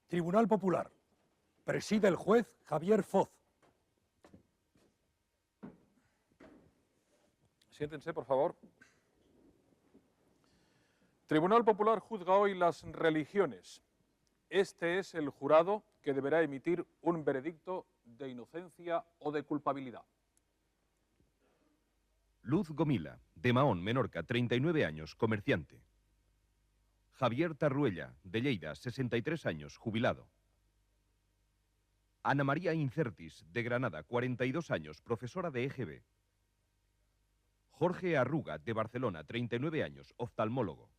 Tribunal Popular. Preside el juez Javier Foz. Siéntense, por favor. Tribunal Popular juzga hoy las religiones. Este es el jurado que deberá emitir un veredicto de inocencia o de culpabilidad. Luz Gomila, de Mahón, Menorca, 39 años, comerciante. Javier Tarruella, de Lleida, 63 años, jubilado. Ana María Incertis, de Granada, 42 años, profesora de EGB. Jorge Arruga, de Barcelona, 39 años, oftalmólogo.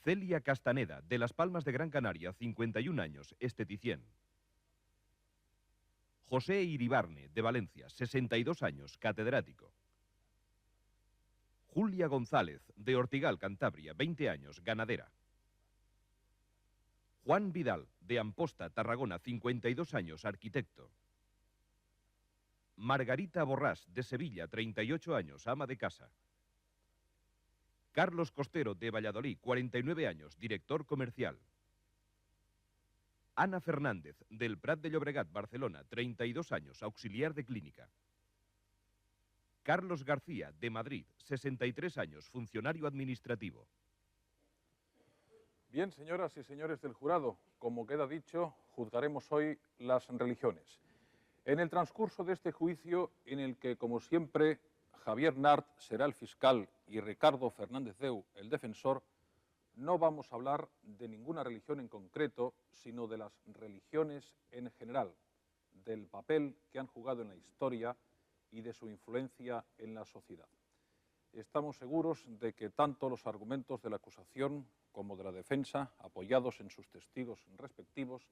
Celia Castaneda, de Las Palmas de Gran Canaria, 51 años, esteticien. José Iribarne, de Valencia, 62 años, catedrático. Julia González, de Ortigal, Cantabria, 20 años, ganadera. Juan Vidal, de Amposta, Tarragona, 52 años, arquitecto. Margarita Borrás, de Sevilla, 38 años, ama de casa. Carlos Costero, de Valladolid, 49 años, director comercial. Ana Fernández, del Prat de Llobregat, Barcelona, 32 años, auxiliar de clínica. Carlos García, de Madrid, 63 años, funcionario administrativo. Bien, señoras y señores del jurado, como queda dicho, juzgaremos hoy las religiones. En el transcurso de este juicio, en el que, como siempre, Javier Nart será el fiscal y Ricardo Fernández Deu el defensor, no vamos a hablar de ninguna religión en concreto, sino de las religiones en general, del papel que han jugado en la historia y de su influencia en la sociedad. Estamos seguros de que tanto los argumentos de la acusación como de la defensa, apoyados en sus testigos respectivos,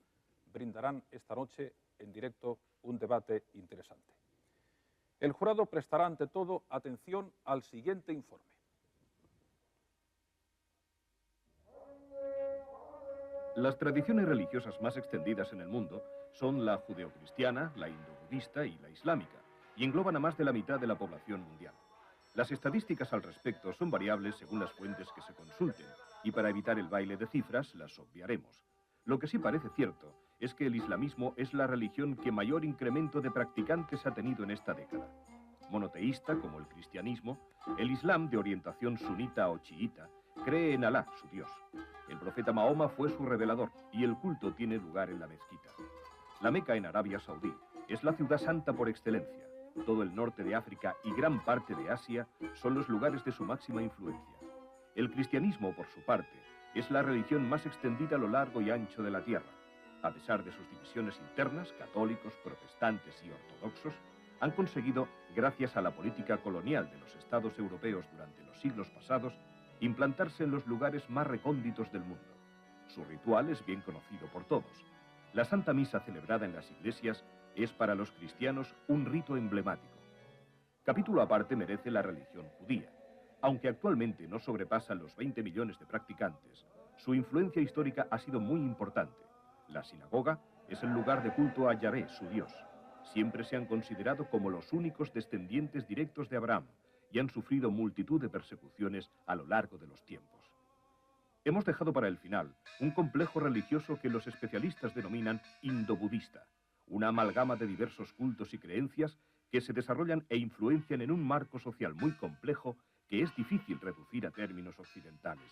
brindarán esta noche en directo un debate interesante. El jurado prestará ante todo atención al siguiente informe. Las tradiciones religiosas más extendidas en el mundo son la judeocristiana, la hindú-budista y la islámica, y engloban a más de la mitad de la población mundial. Las estadísticas al respecto son variables según las fuentes que se consulten, y para evitar el baile de cifras las obviaremos. Lo que sí parece cierto es que el islamismo es la religión que mayor incremento de practicantes ha tenido en esta década. Monoteísta como el cristianismo, el islam de orientación sunita o chiita cree en Alá, su Dios. El profeta Mahoma fue su revelador y el culto tiene lugar en la mezquita. La Meca en Arabia Saudí es la ciudad santa por excelencia. Todo el norte de África y gran parte de Asia son los lugares de su máxima influencia. El cristianismo, por su parte, es la religión más extendida a lo largo y ancho de la tierra. A pesar de sus divisiones internas, católicos, protestantes y ortodoxos han conseguido, gracias a la política colonial de los estados europeos durante los siglos pasados, implantarse en los lugares más recónditos del mundo. Su ritual es bien conocido por todos. La Santa Misa celebrada en las iglesias es para los cristianos un rito emblemático. Capítulo aparte merece la religión judía. Aunque actualmente no sobrepasan los 20 millones de practicantes, su influencia histórica ha sido muy importante. La sinagoga es el lugar de culto a Yahvé, su Dios. Siempre se han considerado como los únicos descendientes directos de Abraham y han sufrido multitud de persecuciones a lo largo de los tiempos. Hemos dejado para el final un complejo religioso que los especialistas denominan indobudista, una amalgama de diversos cultos y creencias que se desarrollan e influencian en un marco social muy complejo que es difícil reducir a términos occidentales.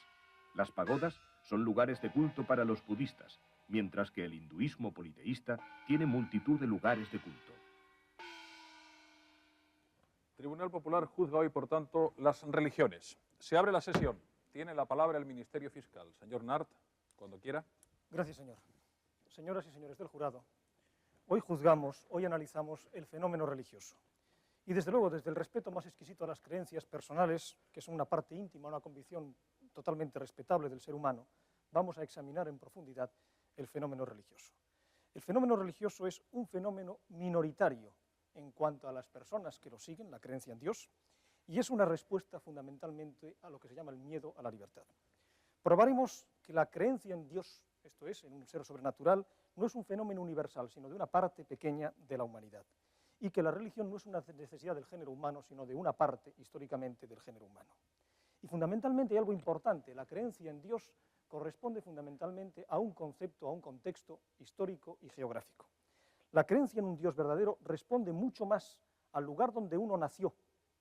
Las pagodas son lugares de culto para los budistas, mientras que el hinduismo politeísta tiene multitud de lugares de culto. Tribunal Popular juzga hoy, por tanto, las religiones. Se abre la sesión. Tiene la palabra el Ministerio Fiscal. Señor Nart, cuando quiera. Gracias, señor. Señoras y señores del jurado, hoy analizamos el fenómeno religioso. Y desde luego, desde el respeto más exquisito a las creencias personales, que son una parte íntima, una convicción totalmente respetable del ser humano, vamos a examinar en profundidad el fenómeno religioso. El fenómeno religioso es un fenómeno minoritario en cuanto a las personas que lo siguen, la creencia en Dios, y es una respuesta fundamentalmente a lo que se llama el miedo a la libertad. Probaremos que la creencia en Dios, esto es, en un ser sobrenatural, no es un fenómeno universal, sino de una parte pequeña de la humanidad, y que la religión no es una necesidad del género humano, sino de una parte, históricamente, del género humano. Y fundamentalmente hay algo importante: la creencia en Dios corresponde fundamentalmente a un concepto, a un contexto histórico y geográfico. La creencia en un Dios verdadero responde mucho más al lugar donde uno nació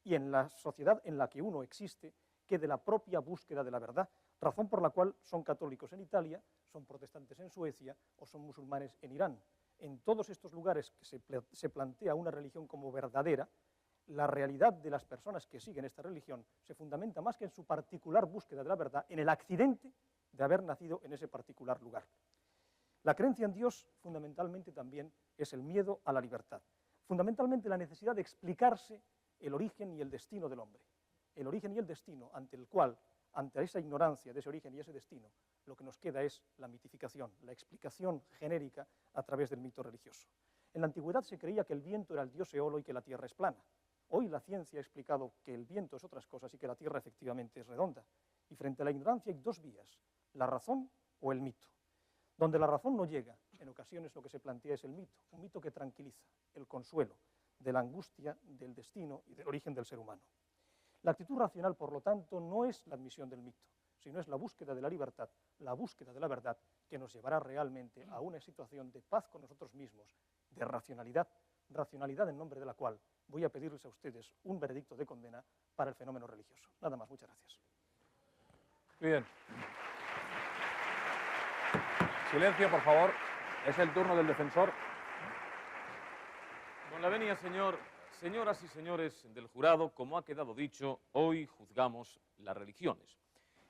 y en la sociedad en la que uno existe que de la propia búsqueda de la verdad, razón por la cual son católicos en Italia, son protestantes en Suecia o son musulmanes en Irán. En todos estos lugares que se plantea una religión como verdadera, la realidad de las personas que siguen esta religión se fundamenta más que en su particular búsqueda de la verdad, en el accidente de haber nacido en ese particular lugar. La creencia en Dios fundamentalmente también es el miedo a la libertad, fundamentalmente la necesidad de explicarse el origen y el destino del hombre, el origen y el destino ante el cual, ante esa ignorancia de ese origen y ese destino, lo que nos queda es la mitificación, la explicación genérica a través del mito religioso. En la antigüedad se creía que el viento era el dios Eolo y que la tierra es plana. Hoy la ciencia ha explicado que el viento es otras cosas y que la tierra efectivamente es redonda. Y frente a la ignorancia hay dos vías: la razón o el mito. Donde la razón no llega, en ocasiones lo que se plantea es el mito, un mito que tranquiliza, el consuelo de la angustia, del destino y del origen del ser humano. La actitud racional, por lo tanto, no es la admisión del mito, sino es la búsqueda de la libertad, la búsqueda de la verdad, que nos llevará realmente a una situación de paz con nosotros mismos, de racionalidad en nombre de la cual voy a pedirles a ustedes un veredicto de condena para el fenómeno religioso. Nada más, muchas gracias. Bien. Silencio, por favor. Es el turno del defensor. Con la venia, señoras y señores del jurado, como ha quedado dicho, hoy juzgamos las religiones.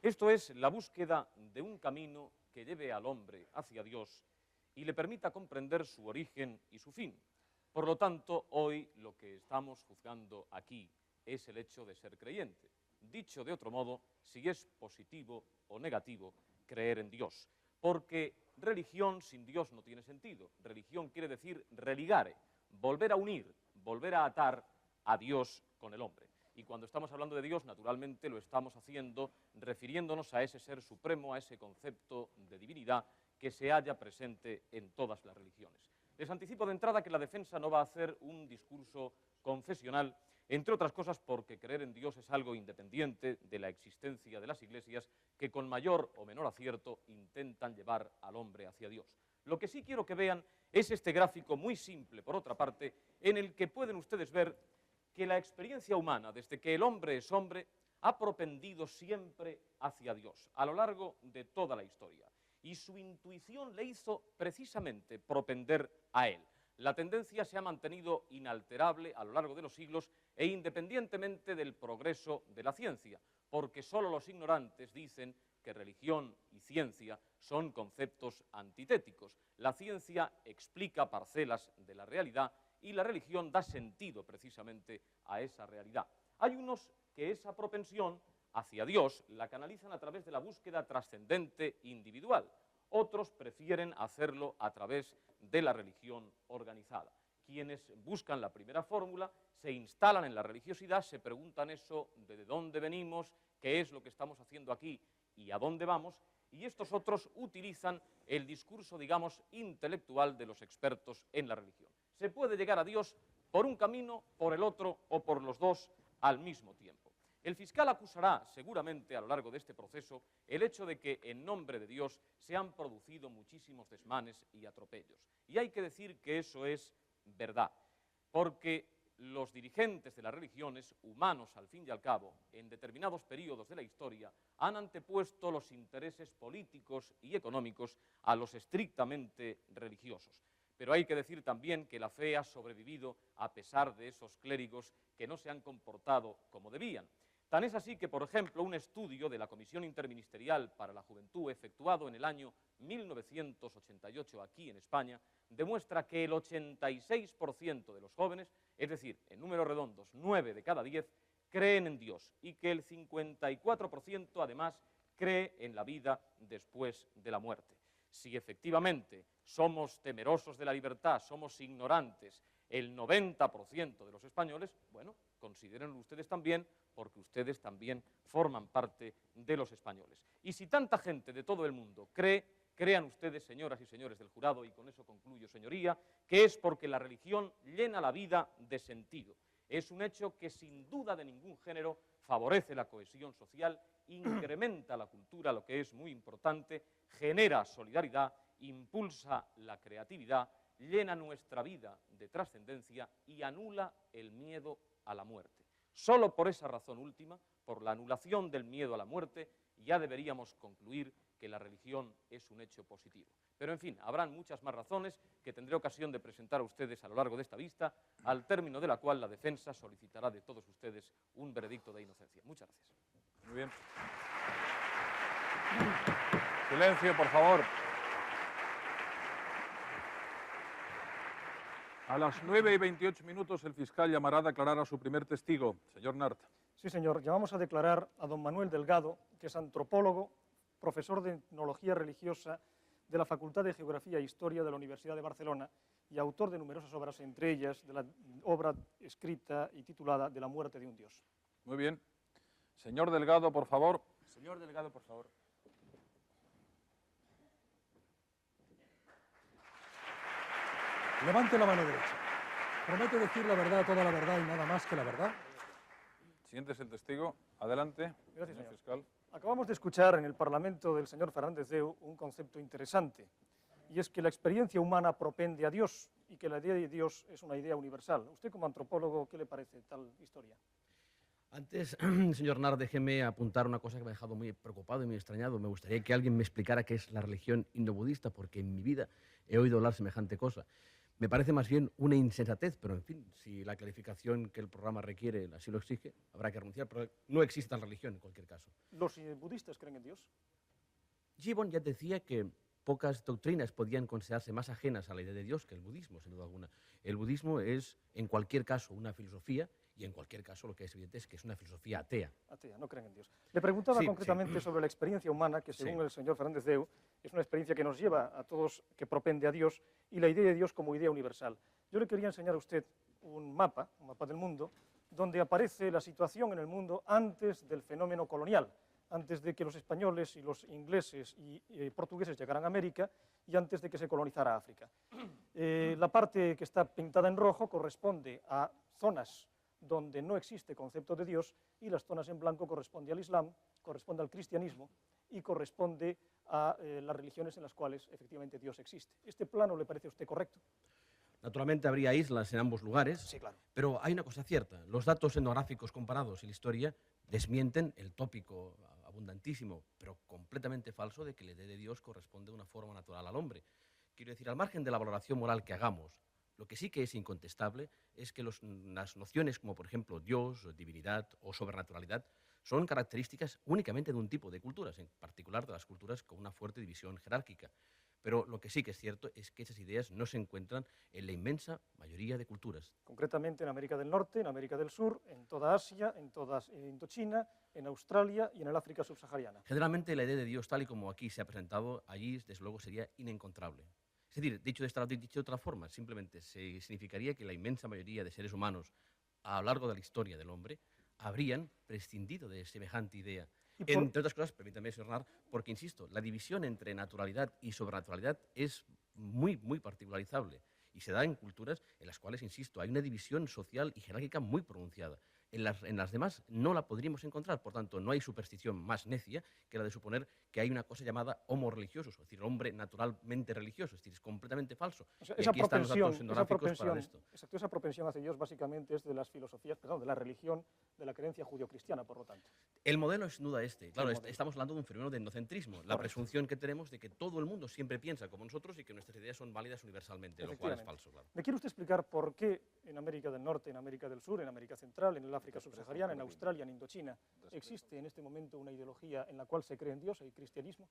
Esto es la búsqueda de un camino que lleve al hombre hacia Dios y le permita comprender su origen y su fin. Por lo tanto, hoy lo que estamos juzgando aquí es el hecho de ser creyente. Dicho de otro modo, si es positivo o negativo creer en Dios. Porque religión sin Dios no tiene sentido. Religión quiere decir religare, volver a unir, volver a atar a Dios con el hombre. Y cuando estamos hablando de Dios, naturalmente lo estamos haciendo refiriéndonos a ese ser supremo, a ese concepto de divinidad que se halla presente en todas las religiones. Les anticipo de entrada que la defensa no va a hacer un discurso confesional, entre otras cosas porque creer en Dios es algo independiente de la existencia de las iglesias que con mayor o menor acierto intentan llevar al hombre hacia Dios. Lo que sí quiero que vean es este gráfico muy simple, por otra parte, en el que pueden ustedes ver que la experiencia humana, desde que el hombre es hombre, ha propendido siempre hacia Dios, a lo largo de toda la historia. Y su intuición le hizo precisamente propender a él. La tendencia se ha mantenido inalterable a lo largo de los siglos e independientemente del progreso de la ciencia, porque solo los ignorantes dicen que religión y ciencia son conceptos antitéticos. La ciencia explica parcelas de la realidad y la religión da sentido precisamente a esa realidad. Hay unos que esa propensión hacia Dios la canalizan a través de la búsqueda trascendente individual. Otros prefieren hacerlo a través de la religión organizada. Quienes buscan la primera fórmula se instalan en la religiosidad, se preguntan eso de dónde venimos, qué es lo que estamos haciendo aquí y a dónde vamos, y estos otros utilizan el discurso, digamos, intelectual de los expertos en la religión. Se puede llegar a Dios por un camino, por el otro o por los dos al mismo tiempo. El fiscal acusará seguramente a lo largo de este proceso el hecho de que en nombre de Dios se han producido muchísimos desmanes y atropellos. Y hay que decir que eso es verdad, porque los dirigentes de las religiones, humanos al fin y al cabo, en determinados periodos de la historia, han antepuesto los intereses políticos y económicos a los estrictamente religiosos. Pero hay que decir también que la fe ha sobrevivido a pesar de esos clérigos que no se han comportado como debían. Tan es así que, por ejemplo, un estudio de la Comisión Interministerial para la Juventud efectuado en el año 1988 aquí en España demuestra que el 86% de los jóvenes, es decir, en números redondos 9 de cada 10, creen en Dios y que el 54% además cree en la vida después de la muerte. Si efectivamente somos temerosos de la libertad, somos ignorantes, el 90% de los españoles, bueno, considérenlo ustedes también, porque ustedes también forman parte de los españoles. Y si tanta gente de todo el mundo crean ustedes, señoras y señores del jurado, y con eso concluyo, señoría, que es porque la religión llena la vida de sentido. Es un hecho que sin duda de ningún género favorece la cohesión social, incrementa la cultura, lo que es muy importante, genera solidaridad, impulsa la creatividad, llena nuestra vida de trascendencia y anula el miedo a la muerte. Solo por esa razón última, por la anulación del miedo a la muerte, ya deberíamos concluir que la religión es un hecho positivo. Pero, en fin, habrán muchas más razones que tendré ocasión de presentar a ustedes a lo largo de esta vista, al término de la cual la defensa solicitará de todos ustedes un veredicto de inocencia. Muchas gracias. Muy bien. Silencio, por favor. A las 9:28 el fiscal llamará a declarar a su primer testigo. Señor Nart. Sí, señor. Llamamos a declarar a don Manuel Delgado, que es antropólogo, profesor de etnología religiosa de la Facultad de Geografía e Historia de la Universidad de Barcelona y autor de numerosas obras, entre ellas de la obra escrita y titulada De la muerte de un dios. Muy bien. Señor Delgado, por favor. Señor Delgado, por favor. Levante la mano derecha. ¿Promete decir la verdad, toda la verdad y nada más que la verdad? Siéntese el testigo. Adelante. Gracias, señor. Fiscal. Acabamos de escuchar en el Parlamento del señor Fernández Deu un concepto interesante, y es que la experiencia humana propende a Dios y que la idea de Dios es una idea universal. Usted, como antropólogo, ¿qué le parece tal historia? Antes, señor Nart, déjeme apuntar una cosa que me ha dejado muy preocupado y muy extrañado. Me gustaría que alguien me explicara qué es la religión indobudista, porque en mi vida he oído hablar semejante cosa. Me parece más bien una insensatez, pero en fin, si la clarificación que el programa requiere así lo exige, habrá que renunciar, pero no existe tal religión en cualquier caso. ¿Los budistas creen en Dios? Gibbon ya decía que pocas doctrinas podían considerarse más ajenas a la idea de Dios que el budismo, sin duda alguna. El budismo es, en cualquier caso, una filosofía, y en cualquier caso lo que es evidente es que es una filosofía atea. Atea, no creen en Dios. Le preguntaba Sí, concretamente sobre la experiencia humana, que según Sí. el señor Fernández Deu, es una experiencia que nos lleva a todos, que propende a Dios, y la idea de Dios como idea universal. Yo le quería enseñar a usted un mapa del mundo, donde aparece la situación en el mundo antes del fenómeno colonial, antes de que los españoles y los ingleses y portugueses llegaran a América y antes de que se colonizara África. La parte que está pintada en rojo corresponde a zonas donde no existe concepto de Dios, y las zonas en blanco corresponde al Islam, corresponde al cristianismo y corresponde a las religiones en las cuales efectivamente Dios existe. ¿Este plano le parece a usted correcto? Naturalmente habría islas en ambos lugares, Sí, claro. pero hay una cosa cierta. Los datos etnográficos comparados y la historia desmienten el tópico abundantísimo, pero completamente falso, de que la idea de Dios corresponde de una forma natural al hombre. Quiero decir, al margen de la valoración moral que hagamos, lo que sí que es incontestable es que las nociones como, por ejemplo, Dios, divinidad o sobrenaturalidad son características únicamente de un tipo de culturas, en particular de las culturas con una fuerte división jerárquica. Pero lo que sí que es cierto es que esas ideas no se encuentran en la inmensa mayoría de culturas. Concretamente en América del Norte, en América del Sur, en toda Asia, en toda Indochina, en Australia y en el África subsahariana. Generalmente la idea de Dios, tal y como aquí se ha presentado, allí desde luego sería inencontrable. Es decir, dicho de otra forma, simplemente significaría que la inmensa mayoría de seres humanos a lo largo de la historia del hombre habrían prescindido de semejante idea. Entre otras cosas, permítame mencionar, porque insisto, la división entre naturalidad y sobrenaturalidad es muy, muy particularizable y se da en culturas en las cuales, insisto, hay una división social y jerárquica muy pronunciada. En las demás no la podríamos encontrar, por tanto, no hay superstición más necia que la de suponer que hay una cosa llamada homo religioso, es decir, hombre naturalmente religioso, es decir, es completamente falso. O sea, Y aquí están los datos etnográficos para esto. esa propensión hacia Dios básicamente es de las filosofías, perdón, de la religión, de la creencia judio-cristiana, por lo tanto. El modelo es sin duda este. Claro, modelo. estamos hablando de un fenómeno de etnocentrismo, la presunción que tenemos de que todo el mundo siempre piensa como nosotros y que nuestras ideas son válidas universalmente, lo cual es falso, claro. ¿Me quiere usted explicar por qué en América del Norte, en América del Sur, en América Central, en el África subsahariana, en Australia, en Indochina, existe en este momento una ideología en la cual se cree en Dios, el cristianismo?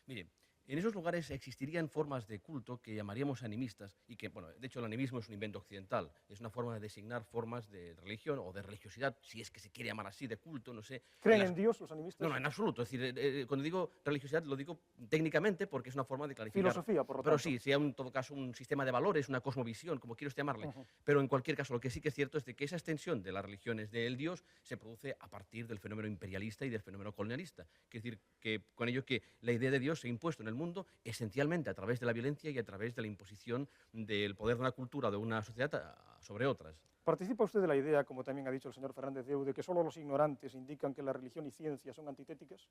Mire, En esos lugares existirían formas de culto que llamaríamos animistas y que, bueno, de hecho el animismo es un invento occidental, es una forma de designar formas de religión o de religiosidad, si es que se quiere llamar así, de culto, no sé. ¿Creen en Dios los animistas? No, no, en absoluto. Es decir, cuando digo religiosidad lo digo técnicamente porque es una forma de clarificar. Filosofía, por lo Pero tanto. sí, sea en todo caso un sistema de valores, una cosmovisión, como quiero llamarle. Pero en cualquier caso, lo que sí que es cierto es de que esa extensión de las religiones del Dios se produce a partir del fenómeno imperialista y del fenómeno colonialista. Es decir, que con ello que la idea de Dios se ha impuesto en el mundo esencialmente a través de la violencia y a través de la imposición del poder de una cultura o de una sociedad sobre otras. ¿Participa usted de la idea, como también ha dicho el señor Fernández Deu, de que solo los ignorantes indican que la religión y ciencia son antitéticas?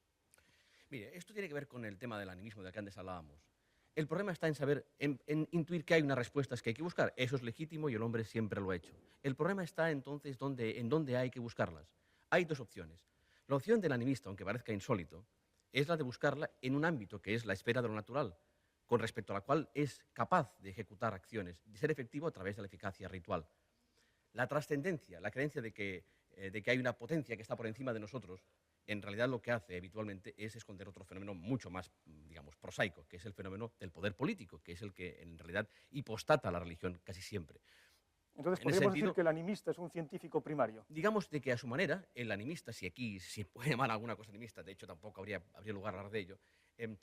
Mire, esto tiene que ver con el tema del animismo del que antes hablábamos. El problema está en saber, en intuir que hay unas respuestas que hay que buscar. Eso es legítimo y el hombre siempre lo ha hecho. El problema está entonces en dónde hay que buscarlas. Hay dos opciones. La opción del animista, aunque parezca insólito, es la de buscarla en un ámbito que es la esfera de lo natural, con respecto a la cual es capaz de ejecutar acciones, de ser efectivo a través de la eficacia ritual. La trascendencia, la creencia de que hay una potencia que está por encima de nosotros, en realidad lo que hace habitualmente es esconder otro fenómeno mucho más, digamos, prosaico, que es el fenómeno del poder político, que es el que en realidad hipostata la religión casi siempre. Entonces, ¿podríamos decir que el animista es un científico primario? Digamos de que a su manera, el animista, si aquí se puede llamar alguna cosa animista, de hecho tampoco habría lugar a hablar de ello,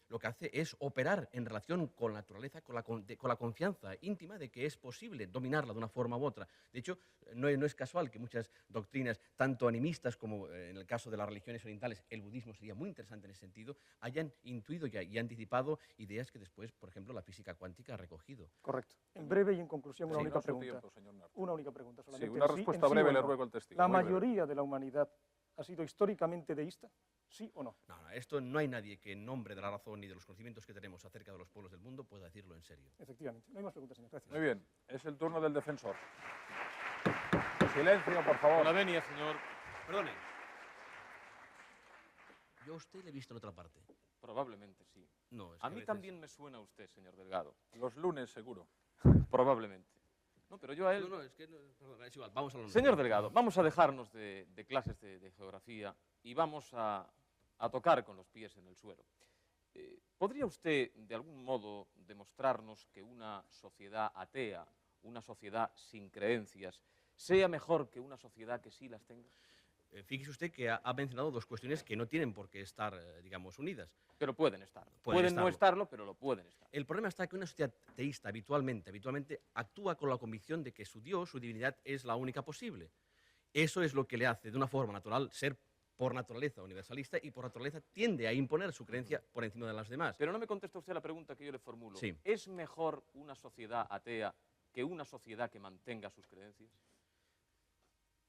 lo que hace es operar en relación con la naturaleza, con la confianza íntima de que es posible dominarla de una forma u otra. De hecho, no es casual que muchas doctrinas, tanto animistas como en el caso de las religiones orientales, el budismo sería muy interesante en ese sentido, hayan intuido y anticipado ideas que después, por ejemplo, la física cuántica ha recogido. Correcto. En breve y en conclusión, una Sí, única no su pregunta. tiempo, señor Nart. Una única pregunta solamente. Sí, una respuesta breve le ruego al testigo. ¿La muy breve. mayoría de la humanidad ha sido históricamente deísta? ¿Sí o no? No, esto no hay nadie que en nombre de la razón ni de los conocimientos que tenemos acerca de los pueblos del mundo pueda decirlo en serio. Efectivamente. No hay más preguntas, señor. Gracias. Muy bien, es el turno del defensor. Silencio, por favor. Con la venia, señor. Perdone. Yo a usted le he visto en otra parte. Probablemente sí. No, es A que mí veces- también me suena usted, señor Delgado. Los lunes, seguro. Probablemente. No, pero yo a él... No, es que perdón, es igual, vamos a lo Señor Delgado, vamos a dejarnos de clases de geografía y vamos a tocar con los pies en el suelo. ¿Podría usted, de algún modo, demostrarnos que una sociedad atea, una sociedad sin creencias, sea mejor que una sociedad que sí las tenga? Fíjese usted que ha mencionado dos cuestiones que no tienen por qué estar, digamos, unidas. Pero pueden estarlo. Pueden Pueden no estarlo, pero lo pueden estar. El problema está que una sociedad teísta habitualmente actúa con la convicción de que su Dios, su divinidad, es la única posible. Eso es lo que le hace, de una forma natural, ser por naturaleza universalista y por naturaleza tiende a imponer su creencia por encima de las demás. Pero no me contesta usted la pregunta que yo le formulo. Sí. ¿Es mejor una sociedad atea que una sociedad que mantenga sus creencias?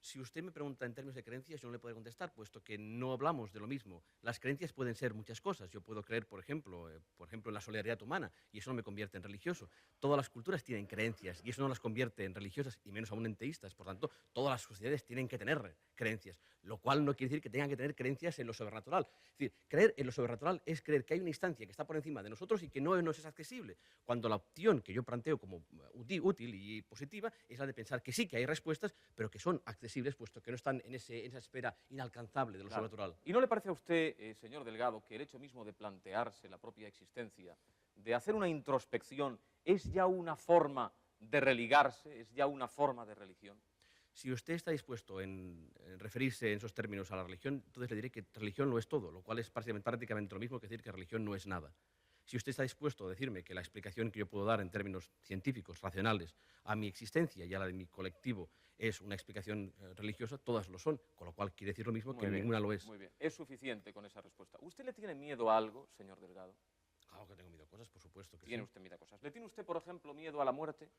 Si usted me pregunta en términos de creencias, yo no le puedo contestar, puesto que no hablamos de lo mismo. Las creencias pueden ser muchas cosas. Yo puedo creer, por ejemplo, en la solidaridad humana, y eso no me convierte en religioso. Todas las culturas tienen creencias, y eso no las convierte en religiosas, y menos aún en teístas. Por tanto, todas las sociedades tienen que tener creencias, lo cual no quiere decir que tengan que tener creencias en lo sobrenatural. Es decir, creer en lo sobrenatural es creer que hay una instancia que está por encima de nosotros y que no nos es accesible, cuando la opción que yo planteo como útil y positiva es la de pensar que sí, que hay respuestas, pero que son accesibles, puesto que no están en esa esfera inalcanzable de lo Claro. sobrenatural. ¿Y no le parece a usted, señor Delgado, que el hecho mismo de plantearse la propia existencia, de hacer una introspección, es ya una forma de religarse, es ya una forma de religión? Si usted está dispuesto en referirse en esos términos a la religión, entonces le diré que religión lo es todo, lo cual es prácticamente lo mismo que decir que religión no es nada. Si usted está dispuesto a decirme que la explicación que yo puedo dar en términos científicos, racionales, a mi existencia y a la de mi colectivo es una explicación religiosa, todas lo son, con lo cual quiere decir lo mismo que ninguna lo es. Muy bien, es suficiente con esa respuesta. ¿Usted le tiene miedo a algo, señor Delgado? Claro que tengo miedo a cosas, por supuesto que Tiene sí. usted miedo a cosas. ¿Le tiene usted, por ejemplo, miedo a la muerte?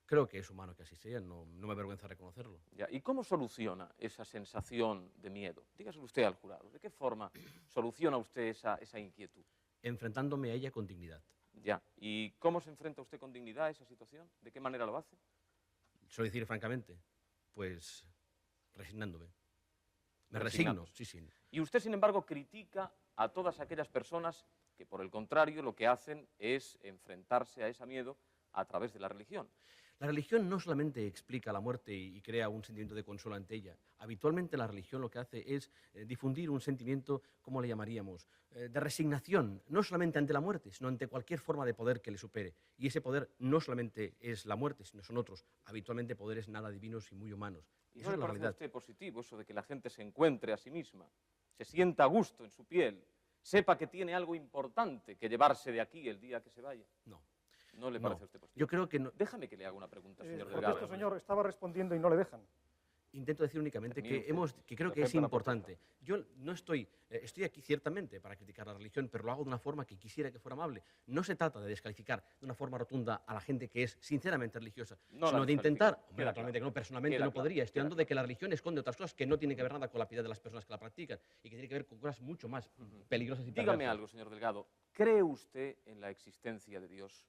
Creo que es humano que así sea, no me avergüenza reconocerlo. Ya. ¿Y cómo soluciona esa sensación de miedo? Dígaselo usted al jurado. ¿De qué forma soluciona usted esa inquietud? Enfrentándome a ella con dignidad. Ya. ¿Y cómo se enfrenta usted con dignidad a esa situación? ¿De qué manera lo hace? Suelo decir francamente, pues resignándome. Me Resignándose. resigno, sí. Y usted, sin embargo, critica a todas aquellas personas que, por el contrario, lo que hacen es enfrentarse a ese miedo a través de la religión. La religión no solamente explica la muerte y crea un sentimiento de consuelo ante ella. Habitualmente la religión lo que hace es difundir un sentimiento, ¿cómo le llamaríamos?, de resignación, no solamente ante la muerte, sino ante cualquier forma de poder que le supere. Y ese poder no solamente es la muerte, sino son otros, habitualmente poderes nada divinos y muy humanos. ¿Y Eso no es le la parece a realidad. usted positivo eso de que la gente se encuentre a sí misma, se sienta a gusto en su piel, sepa que tiene algo importante que llevarse de aquí el día que se vaya? No. ¿No le No. parece a usted positivo? Yo creo que no. Déjame que le haga una pregunta, señor Porque Delgado. esto, señor, estaba respondiendo y no le dejan. Intento decir únicamente Termine que, usted. que creo que es Acepta la importante. Yo no estoy aquí ciertamente para criticar la religión, pero lo hago de una forma que quisiera que fuera amable. No se trata de descalificar de una forma rotunda a la gente que es sinceramente religiosa, No la sino de descalifica. intentar, Queda hombre, naturalmente claro. que no, personalmente Queda no claro. podría, estoy Queda hablando de que la religión esconde otras cosas que no tienen que ver nada con la piedad de las personas que la practican y que tiene que ver con cosas mucho más peligrosas y Dígame perversas. algo, señor Delgado. ¿Cree usted en la existencia de Dios?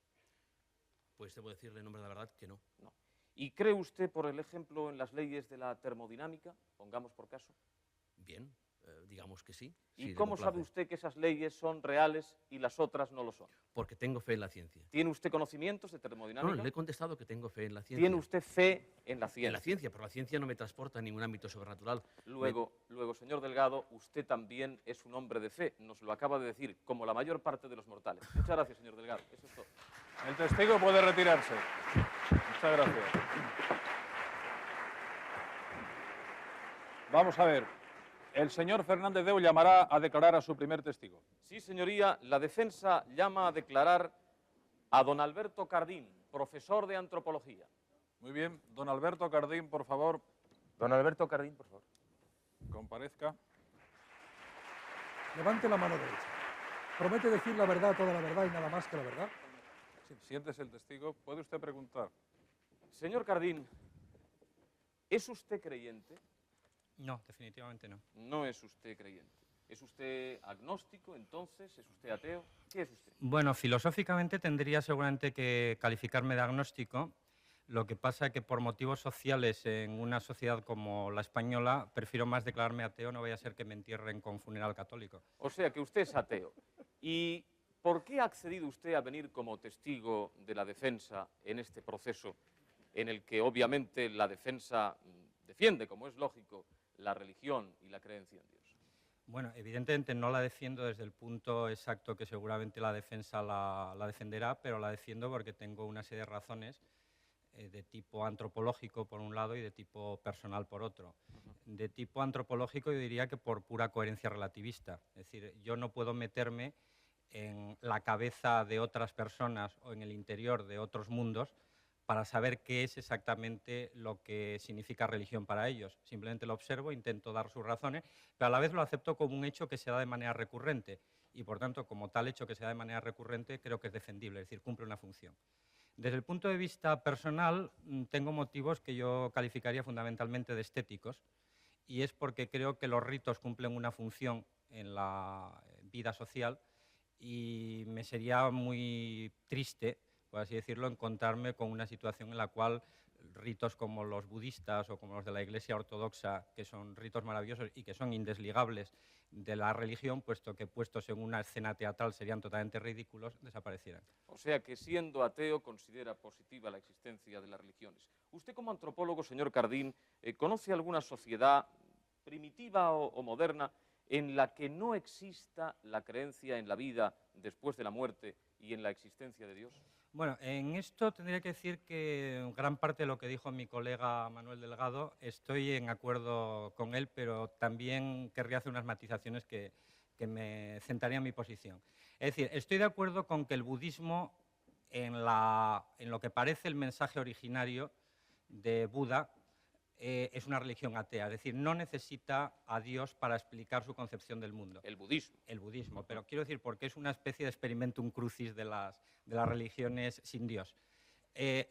Pues debo decirle en nombre de la verdad que no. No. ¿Y cree usted, por el ejemplo, en las leyes de la termodinámica? Pongamos por caso. Bien, digamos que sí. ¿Y sí, cómo me sabe complace. usted que esas leyes son reales y las otras no lo son? Porque tengo fe en la ciencia. ¿Tiene usted conocimientos de No, termodinámica? le he contestado que tengo fe en la ciencia. ¿Tiene usted fe en la En ciencia? la ciencia, pero la ciencia no me transporta a ningún ámbito sobrenatural. Luego, señor Delgado, usted también es un hombre de fe. Nos lo acaba de decir, como la mayor parte de los mortales. Muchas gracias, señor Delgado. Eso es todo. El testigo puede retirarse. Muchas gracias. Vamos a ver. El señor Fernández Deu llamará a declarar a su primer testigo. Sí, señoría, la defensa llama a declarar a don Alberto Cardín, profesor de antropología. Muy bien. Don Alberto Cardín, por favor, Don Alberto Cardín, por favor. comparezca. Levante la mano derecha. ¿Promete decir la verdad, toda la verdad y nada más que la verdad? Siéntese el testigo. ¿Puede usted preguntar? Señor Cardín, ¿es usted creyente? No, definitivamente no. No es usted creyente. ¿Es usted agnóstico, entonces? ¿Es usted ateo? ¿Qué es usted? Bueno, filosóficamente tendría seguramente que calificarme de agnóstico. Lo que pasa es que por motivos sociales en una sociedad como la española prefiero más declararme ateo, no vaya a ser que me entierren con funeral católico. O sea que usted es ateo. ¿Y por qué ha accedido usted a venir como testigo de la defensa en este proceso en el que obviamente la defensa defiende, como es lógico, la religión y la creencia en Dios? Bueno, evidentemente no la defiendo desde el punto exacto que seguramente la defensa la defenderá, pero la defiendo porque tengo una serie de razones de tipo antropológico por un lado y de tipo personal por otro. De tipo antropológico yo diría que por pura coherencia relativista. Es decir, yo no puedo meterme en la cabeza de otras personas o en el interior de otros mundos para saber qué es exactamente lo que significa religión para ellos. Simplemente lo observo, intento dar sus razones, pero a la vez lo acepto como un hecho que se da de manera recurrente y, por tanto, como tal hecho que se da de manera recurrente, creo que es defendible, es decir, cumple una función. Desde el punto de vista personal, tengo motivos que yo calificaría fundamentalmente de estéticos, y es porque creo que los ritos cumplen una función en la vida social y me sería muy triste, por así decirlo, encontrarme con una situación en la cual ritos como los budistas o como los de la Iglesia Ortodoxa, que son ritos maravillosos y que son indesligables de la religión, puesto que puestos en una escena teatral serían totalmente ridículos, desaparecieran. O sea que siendo ateo considera positiva la existencia de las religiones. Usted como antropólogo, señor Cardín, ¿conoce alguna sociedad primitiva o moderna en la que no exista la creencia en la vida después de la muerte y en la existencia de Dios? Bueno, en esto tendría que decir que gran parte de lo que dijo mi colega Manuel Delgado estoy en acuerdo con él, pero también querría hacer unas matizaciones que me centrarían mi posición. Es decir, estoy de acuerdo con que el budismo, en lo que parece el mensaje originario de Buda, es una religión atea, es decir, no necesita a Dios para explicar su concepción del mundo. El budismo. El budismo, pero quiero decir porque es una especie de experimentum crucis de las religiones sin Dios.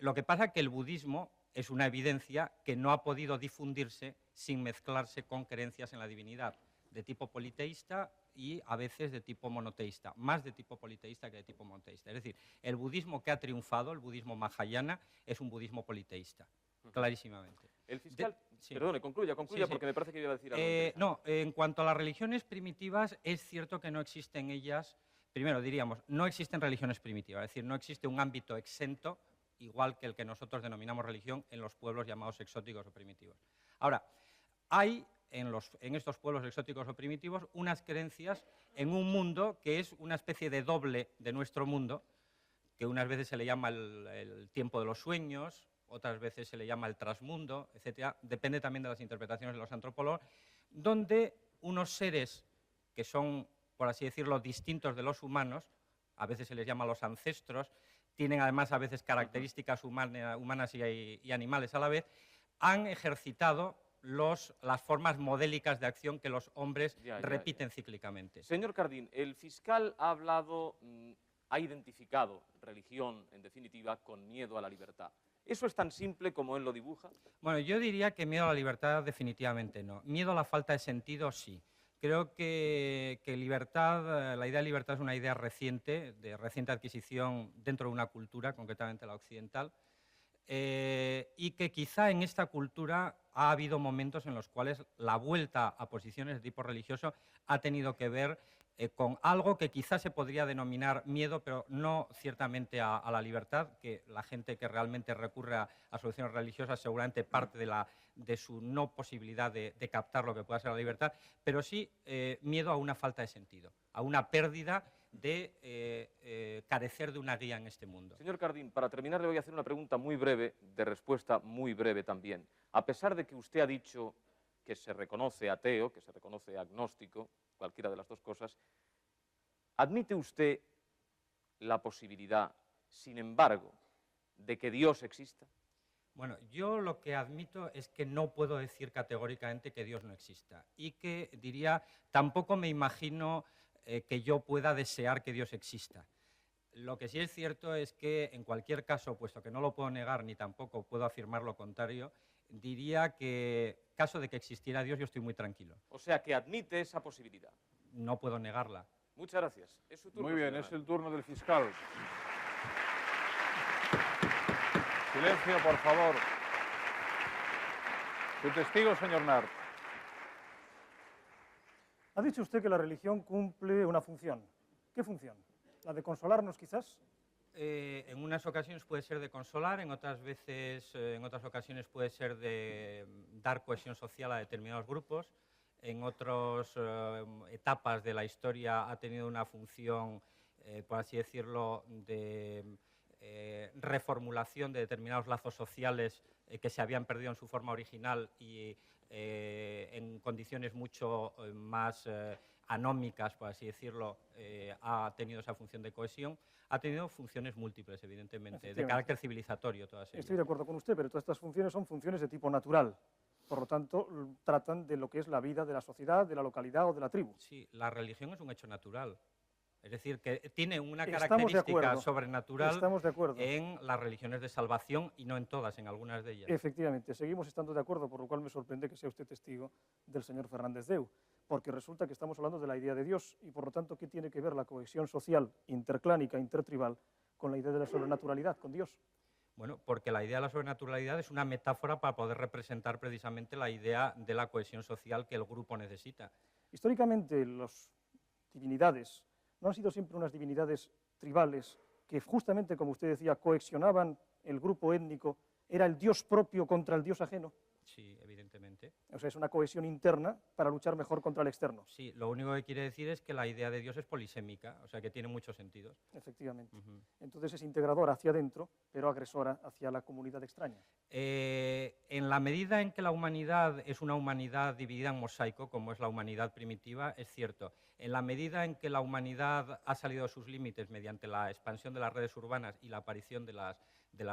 Lo que pasa es que el budismo es una evidencia que no ha podido difundirse sin mezclarse con creencias en la divinidad, de tipo politeísta y a veces de tipo monoteísta, más de tipo politeísta que de tipo monoteísta. Es decir, el budismo que ha triunfado, el budismo mahayana, es un budismo politeísta, clarísimamente. El fiscal, sí. perdone, concluya, Sí, sí. porque me parece que iba a decir algo interesante. No, en cuanto a las religiones primitivas, es cierto que no existen ellas, primero diríamos, no existen religiones primitivas, es decir, no existe un ámbito exento igual que el que nosotros denominamos religión en los pueblos llamados exóticos o primitivos. Ahora, hay en estos pueblos exóticos o primitivos unas creencias en un mundo que es una especie de doble de nuestro mundo, que unas veces se le llama el tiempo de los sueños, otras veces se le llama el trasmundo, etcétera. Depende también de las interpretaciones de los antropólogos, donde unos seres que son, por así decirlo, distintos de los humanos, a veces se les llama los ancestros, tienen además a veces características humanas y animales a la vez, han ejercitado las formas modélicas de acción que los hombres repiten cíclicamente. Señor Cardín, el fiscal ha hablado, ha identificado religión, en definitiva, con miedo a la libertad. ¿Eso es tan simple como él lo dibuja? Bueno, yo diría que miedo a la libertad definitivamente no. Miedo a la falta de sentido sí. Creo que libertad, la idea de libertad es una idea reciente, de reciente adquisición dentro de una cultura, concretamente la occidental, y que quizá en esta cultura ha habido momentos en los cuales la vuelta a posiciones de tipo religioso ha tenido que ver con algo que quizás se podría denominar miedo, pero no ciertamente a la libertad, que la gente que realmente recurre a soluciones religiosas seguramente parte de su no posibilidad de captar lo que pueda ser la libertad, pero sí miedo a una falta de sentido, a una pérdida de carecer de una guía en este mundo. Señor Cardín, para terminar le voy a hacer una pregunta muy breve, de respuesta muy breve también. A pesar de que usted ha dicho que se reconoce ateo, que se reconoce agnóstico, cualquiera de las dos cosas, ¿admite usted la posibilidad, sin embargo, de que Dios exista? Bueno, yo lo que admito es que no puedo decir categóricamente que Dios no exista y que diría, tampoco me imagino que yo pueda desear que Dios exista. Lo que sí es cierto es que, en cualquier caso, puesto que no lo puedo negar ni tampoco puedo afirmar lo contrario, diría que, caso de que existiera Dios, yo estoy muy tranquilo. O sea, que admite esa posibilidad. No puedo negarla. Muchas gracias. Es su turno, Muy bien, señora. es el turno del fiscal. Silencio, por favor. Su testigo, señor Nart. Ha dicho usted que la religión cumple una función. ¿Qué función? ¿La de consolarnos, quizás? En unas ocasiones puede ser de consolar, en otras ocasiones puede ser de dar cohesión social a determinados grupos, en otras etapas de la historia ha tenido una función, por así decirlo, de reformulación de determinados lazos sociales que se habían perdido en su forma original y en condiciones mucho más anómicas, por así decirlo, ha tenido esa función de cohesión. Ha tenido funciones múltiples, evidentemente, de carácter civilizatorio todas ellas. Estoy de acuerdo con usted, pero todas estas funciones son funciones de tipo natural. Por lo tanto, tratan de lo que es la vida de la sociedad, de la localidad o de la tribu. Sí, la religión es un hecho natural. Es decir, que tiene una Estamos de característica acuerdo. sobrenatural Estamos de acuerdo. en las religiones de salvación y no en todas, en algunas de ellas. Efectivamente, seguimos estando de acuerdo, por lo cual me sorprende que sea usted testigo del señor Fernández Deu, porque resulta que estamos hablando de la idea de Dios y, por lo tanto, ¿qué tiene que ver la cohesión social, interclánica, intertribal, con la idea de la sobrenaturalidad, con Dios? Bueno, porque la idea de la sobrenaturalidad es una metáfora para poder representar precisamente la idea de la cohesión social que el grupo necesita. Históricamente, las divinidades no han sido siempre unas divinidades tribales que, justamente como usted decía, cohesionaban el grupo étnico, era el Dios propio contra el Dios ajeno. Sí, evidentemente. O sea, es una cohesión interna para luchar mejor contra el externo. Sí, lo único que quiere decir es que la idea de Dios es polisémica, o sea, que tiene muchos sentidos. Efectivamente. Entonces es integradora hacia adentro, pero agresora hacia la comunidad extraña. En la medida en que la humanidad es una humanidad dividida en mosaico, como es la humanidad primitiva, es cierto. En la medida en que la humanidad ha salido de sus límites mediante la expansión de las redes urbanas y la aparición de las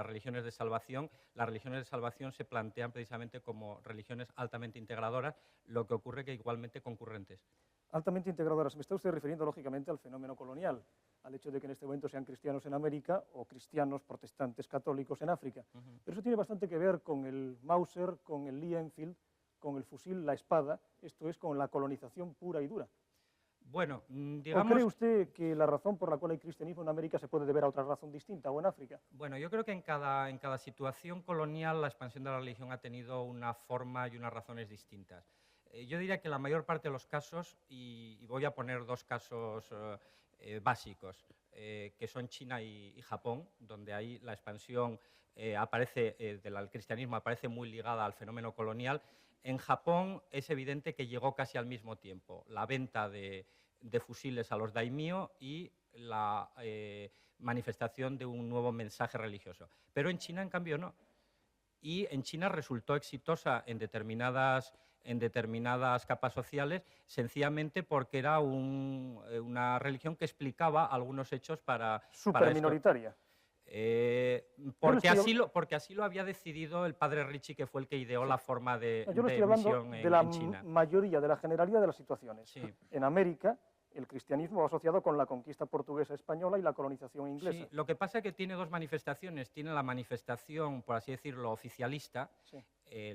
religiones de salvación, las religiones de salvación se plantean precisamente como religiones altamente integradoras, lo que ocurre que igualmente concurrentes. Altamente integradoras. Me está usted refiriendo, lógicamente, al fenómeno colonial, al hecho de que en este momento sean cristianos en América o cristianos protestantes católicos en África. Pero eso tiene bastante que ver con el Mauser, con el Lee Enfield, con el fusil, la espada, esto es, con la colonización pura y dura. Bueno, ¿O digamos... cree usted que la razón por la cual hay cristianismo en América se puede deber a otra razón distinta o en África? Bueno, yo creo que en cada situación colonial la expansión de la religión ha tenido una forma y unas razones distintas. Yo diría que la mayor parte de los casos, y voy a poner dos casos básicos, que son China y Japón, donde ahí la expansión del cristianismo aparece muy ligada al fenómeno colonial. En Japón es evidente que llegó casi al mismo tiempo la venta de fusiles a los daimyo y la manifestación de un nuevo mensaje religioso. Pero en China, en cambio, no. Y en China resultó exitosa en determinadas capas sociales, sencillamente porque era una religión que explicaba algunos hechos para Superminoritaria. Porque así lo había decidido el padre Ricci, que fue el que ideó la forma de Yo no estoy hablando misión de la en China. mayoría, de la generalidad de las situaciones. Sí. En América, el cristianismo va asociado con la conquista portuguesa española y la colonización inglesa. Sí, lo que pasa es que tiene dos manifestaciones. Tiene la manifestación, por así decirlo, oficialista, Sí.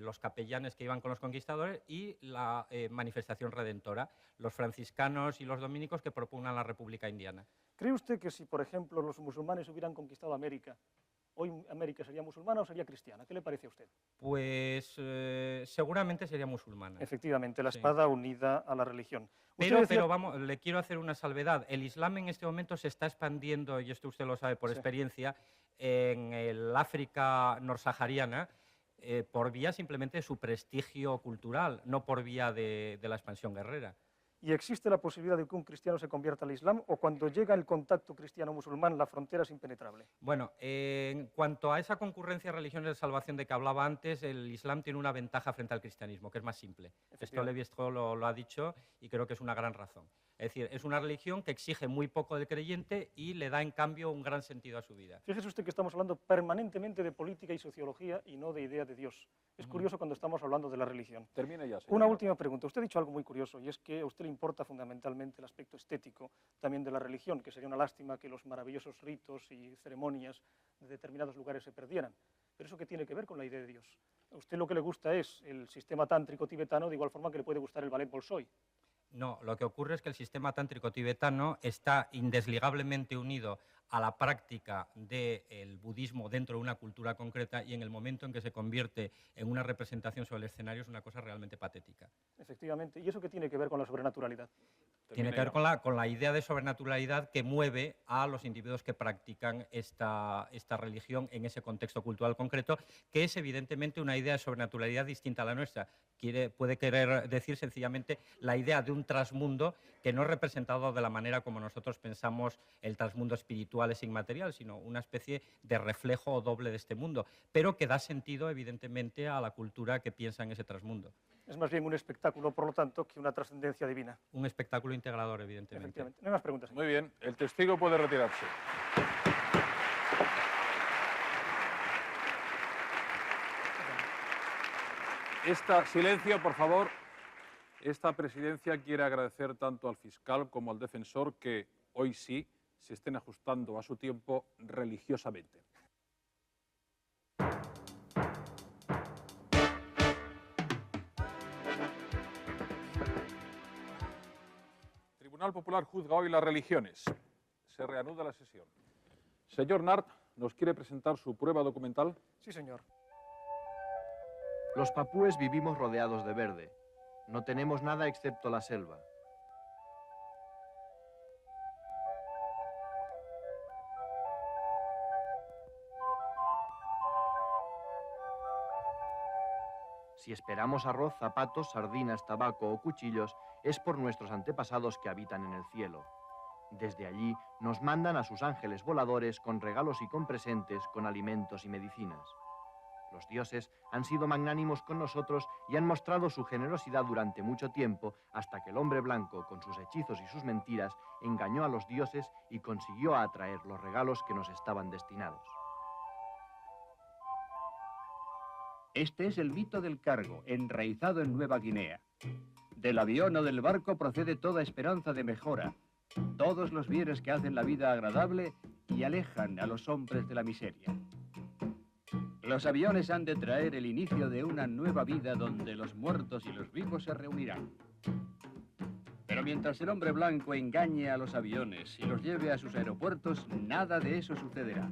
los capellanes que iban con los conquistadores, y la manifestación redentora, los franciscanos y los dominicos que propugnan la República Indiana. ¿Cree usted que si, por ejemplo, los musulmanes hubieran conquistado América, hoy América sería musulmana o sería cristiana? ¿Qué le parece a usted? Pues seguramente sería musulmana. Efectivamente, la Sí. espada unida a la religión. Pero vamos, le quiero hacer una salvedad. El Islam en este momento se está expandiendo, y esto usted lo sabe por Sí. experiencia, en el África norsahariana, por vía simplemente de su prestigio cultural, no por vía de la expansión guerrera. ¿Y existe la posibilidad de que un cristiano se convierta al Islam o cuando llega el contacto cristiano-musulmán la frontera es impenetrable? Bueno, en cuanto a esa concurrencia de religiones de salvación de que hablaba antes, el Islam tiene una ventaja frente al cristianismo, que es más simple. Esto Levi-Strauss lo ha dicho y creo que es una gran razón. Es decir, es una religión que exige muy poco del creyente y le da en cambio un gran sentido a su vida. Fíjese usted que estamos hablando permanentemente de política y sociología y no de idea de Dios. Es curioso cuando estamos hablando de la religión. Termine ya, señor. Una última pregunta. Usted ha dicho algo muy curioso y es que a usted le importa fundamentalmente el aspecto estético también de la religión, que sería una lástima que los maravillosos ritos y ceremonias de determinados lugares se perdieran. Pero ¿eso qué tiene que ver con la idea de Dios? A usted lo que le gusta es el sistema tántrico tibetano, de igual forma que le puede gustar el ballet Bolshoi. No, lo que ocurre es que el sistema tántrico tibetano está indesligablemente unido a la práctica del budismo dentro de una cultura concreta, y en el momento en que se convierte en una representación sobre el escenario es una cosa realmente patética. Efectivamente. ¿Y eso qué tiene que ver con la sobrenaturalidad? Tiene que ver con la idea de sobrenaturalidad que mueve a los individuos que practican esta religión en ese contexto cultural concreto, que es evidentemente una idea de sobrenaturalidad distinta a la nuestra. Puede querer decir sencillamente la idea de un trasmundo que no es representado de la manera como nosotros pensamos el trasmundo espiritual es inmaterial, sino una especie de reflejo o doble de este mundo, pero que da sentido evidentemente a la cultura que piensa en ese trasmundo. Es más bien un espectáculo, por lo tanto, que una trascendencia divina. Un espectáculo integrador, evidentemente. Efectivamente. No hay más preguntas. Muy bien, el testigo puede retirarse. Silencio, por favor. Esta presidencia quiere agradecer tanto al fiscal como al defensor que hoy sí se estén ajustando a su tiempo religiosamente. El Tribunal Popular juzga hoy las religiones. Se reanuda la sesión. Señor Nart, ¿nos quiere presentar su prueba documental? Sí, señor. Los papúes vivimos rodeados de verde. No tenemos nada excepto la selva. Si esperamos arroz, zapatos, sardinas, tabaco o cuchillos, es por nuestros antepasados que habitan en el cielo. Desde allí nos mandan a sus ángeles voladores con regalos y con presentes, con alimentos y medicinas. Los dioses han sido magnánimos con nosotros y han mostrado su generosidad durante mucho tiempo, hasta que el hombre blanco, con sus hechizos y sus mentiras, engañó a los dioses y consiguió atraer los regalos que nos estaban destinados. Este es el mito del cargo, enraizado en Nueva Guinea. Del avión o del barco procede toda esperanza de mejora, todos los bienes que hacen la vida agradable y alejan a los hombres de la miseria. Los aviones han de traer el inicio de una nueva vida donde los muertos y los vivos se reunirán. Pero mientras el hombre blanco engañe a los aviones y los lleve a sus aeropuertos, nada de eso sucederá.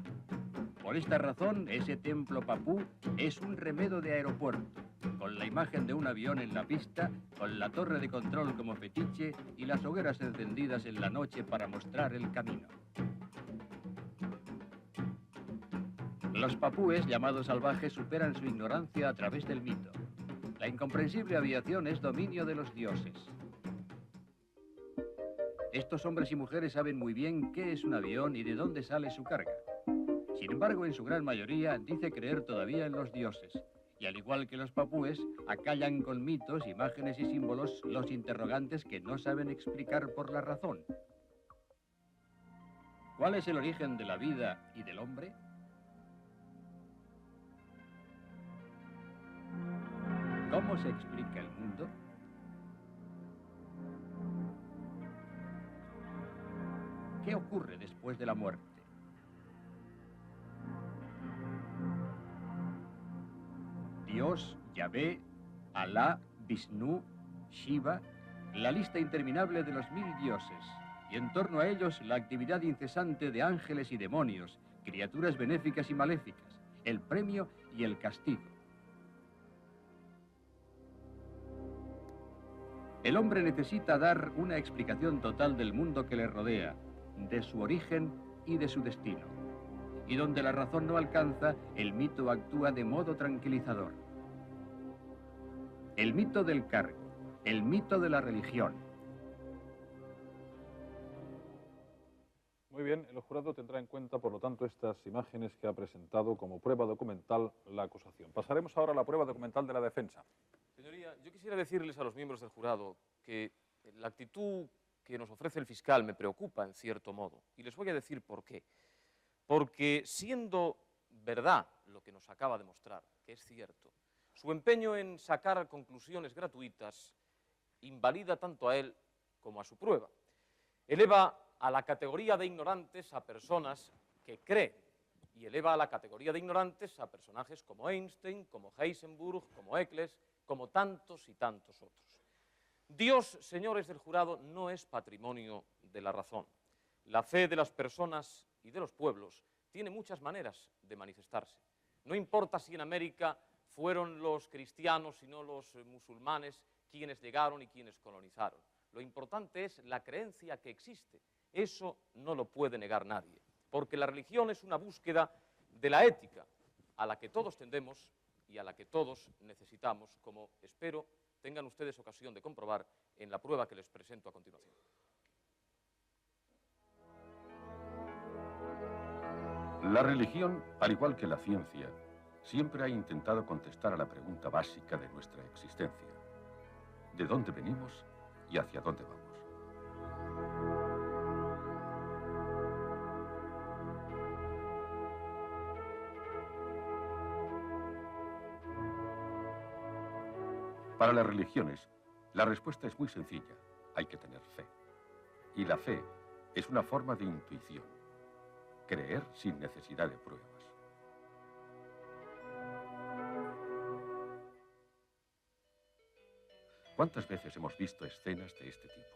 Por esta razón, ese templo papú es un remedo de aeropuerto, con la imagen de un avión en la pista, con la torre de control como fetiche y las hogueras encendidas en la noche para mostrar el camino. Los papúes, llamados salvajes, superan su ignorancia a través del mito. La incomprensible aviación es dominio de los dioses. Estos hombres y mujeres saben muy bien qué es un avión y de dónde sale su carga. Sin embargo, en su gran mayoría dice creer todavía en los dioses. Y al igual que los papúes, acallan con mitos, imágenes y símbolos los interrogantes que no saben explicar por la razón. ¿Cuál es el origen de la vida y del hombre? ¿Cómo se explica el mundo? ¿Qué ocurre después de la muerte? Dios, Yahvé, Alá, Vishnu, Shiva, la lista interminable de los 1000 dioses, y en torno a ellos la actividad incesante de ángeles y demonios, criaturas benéficas y maléficas, el premio y el castigo. El hombre necesita dar una explicación total del mundo que le rodea, de su origen y de su destino. Y donde la razón no alcanza, el mito actúa de modo tranquilizador. El mito del cargo, el mito de la religión. Muy bien, el jurado tendrá en cuenta, por lo tanto, estas imágenes que ha presentado como prueba documental la acusación. Pasaremos ahora a la prueba documental de la defensa. Señoría, yo quisiera decirles a los miembros del jurado que la actitud que nos ofrece el fiscal me preocupa en cierto modo. Y les voy a decir por qué. Porque siendo verdad lo que nos acaba de mostrar, que es cierto, su empeño en sacar conclusiones gratuitas invalida tanto a él como a su prueba. Eleva a la categoría de ignorantes a personas que creen y eleva a la categoría de ignorantes a personajes como Einstein, como Heisenberg, como Eccles, como tantos y tantos otros. Dios, señores del jurado, no es patrimonio de la razón. La fe de las personas y de los pueblos tiene muchas maneras de manifestarse. No importa si en América fueron los cristianos y no los musulmanes quienes llegaron y quienes colonizaron. Lo importante es la creencia que existe. Eso no lo puede negar nadie, porque la religión es una búsqueda de la ética a la que todos tendemos y a la que todos necesitamos, como espero tengan ustedes ocasión de comprobar en la prueba que les presento a continuación. La religión, al igual que la ciencia, siempre ha intentado contestar a la pregunta básica de nuestra existencia. ¿De dónde venimos y hacia dónde vamos? Para las religiones, la respuesta es muy sencilla. Hay que tener fe. Y la fe es una forma de intuición. Creer sin necesidad de pruebas. ¿Cuántas veces hemos visto escenas de este tipo?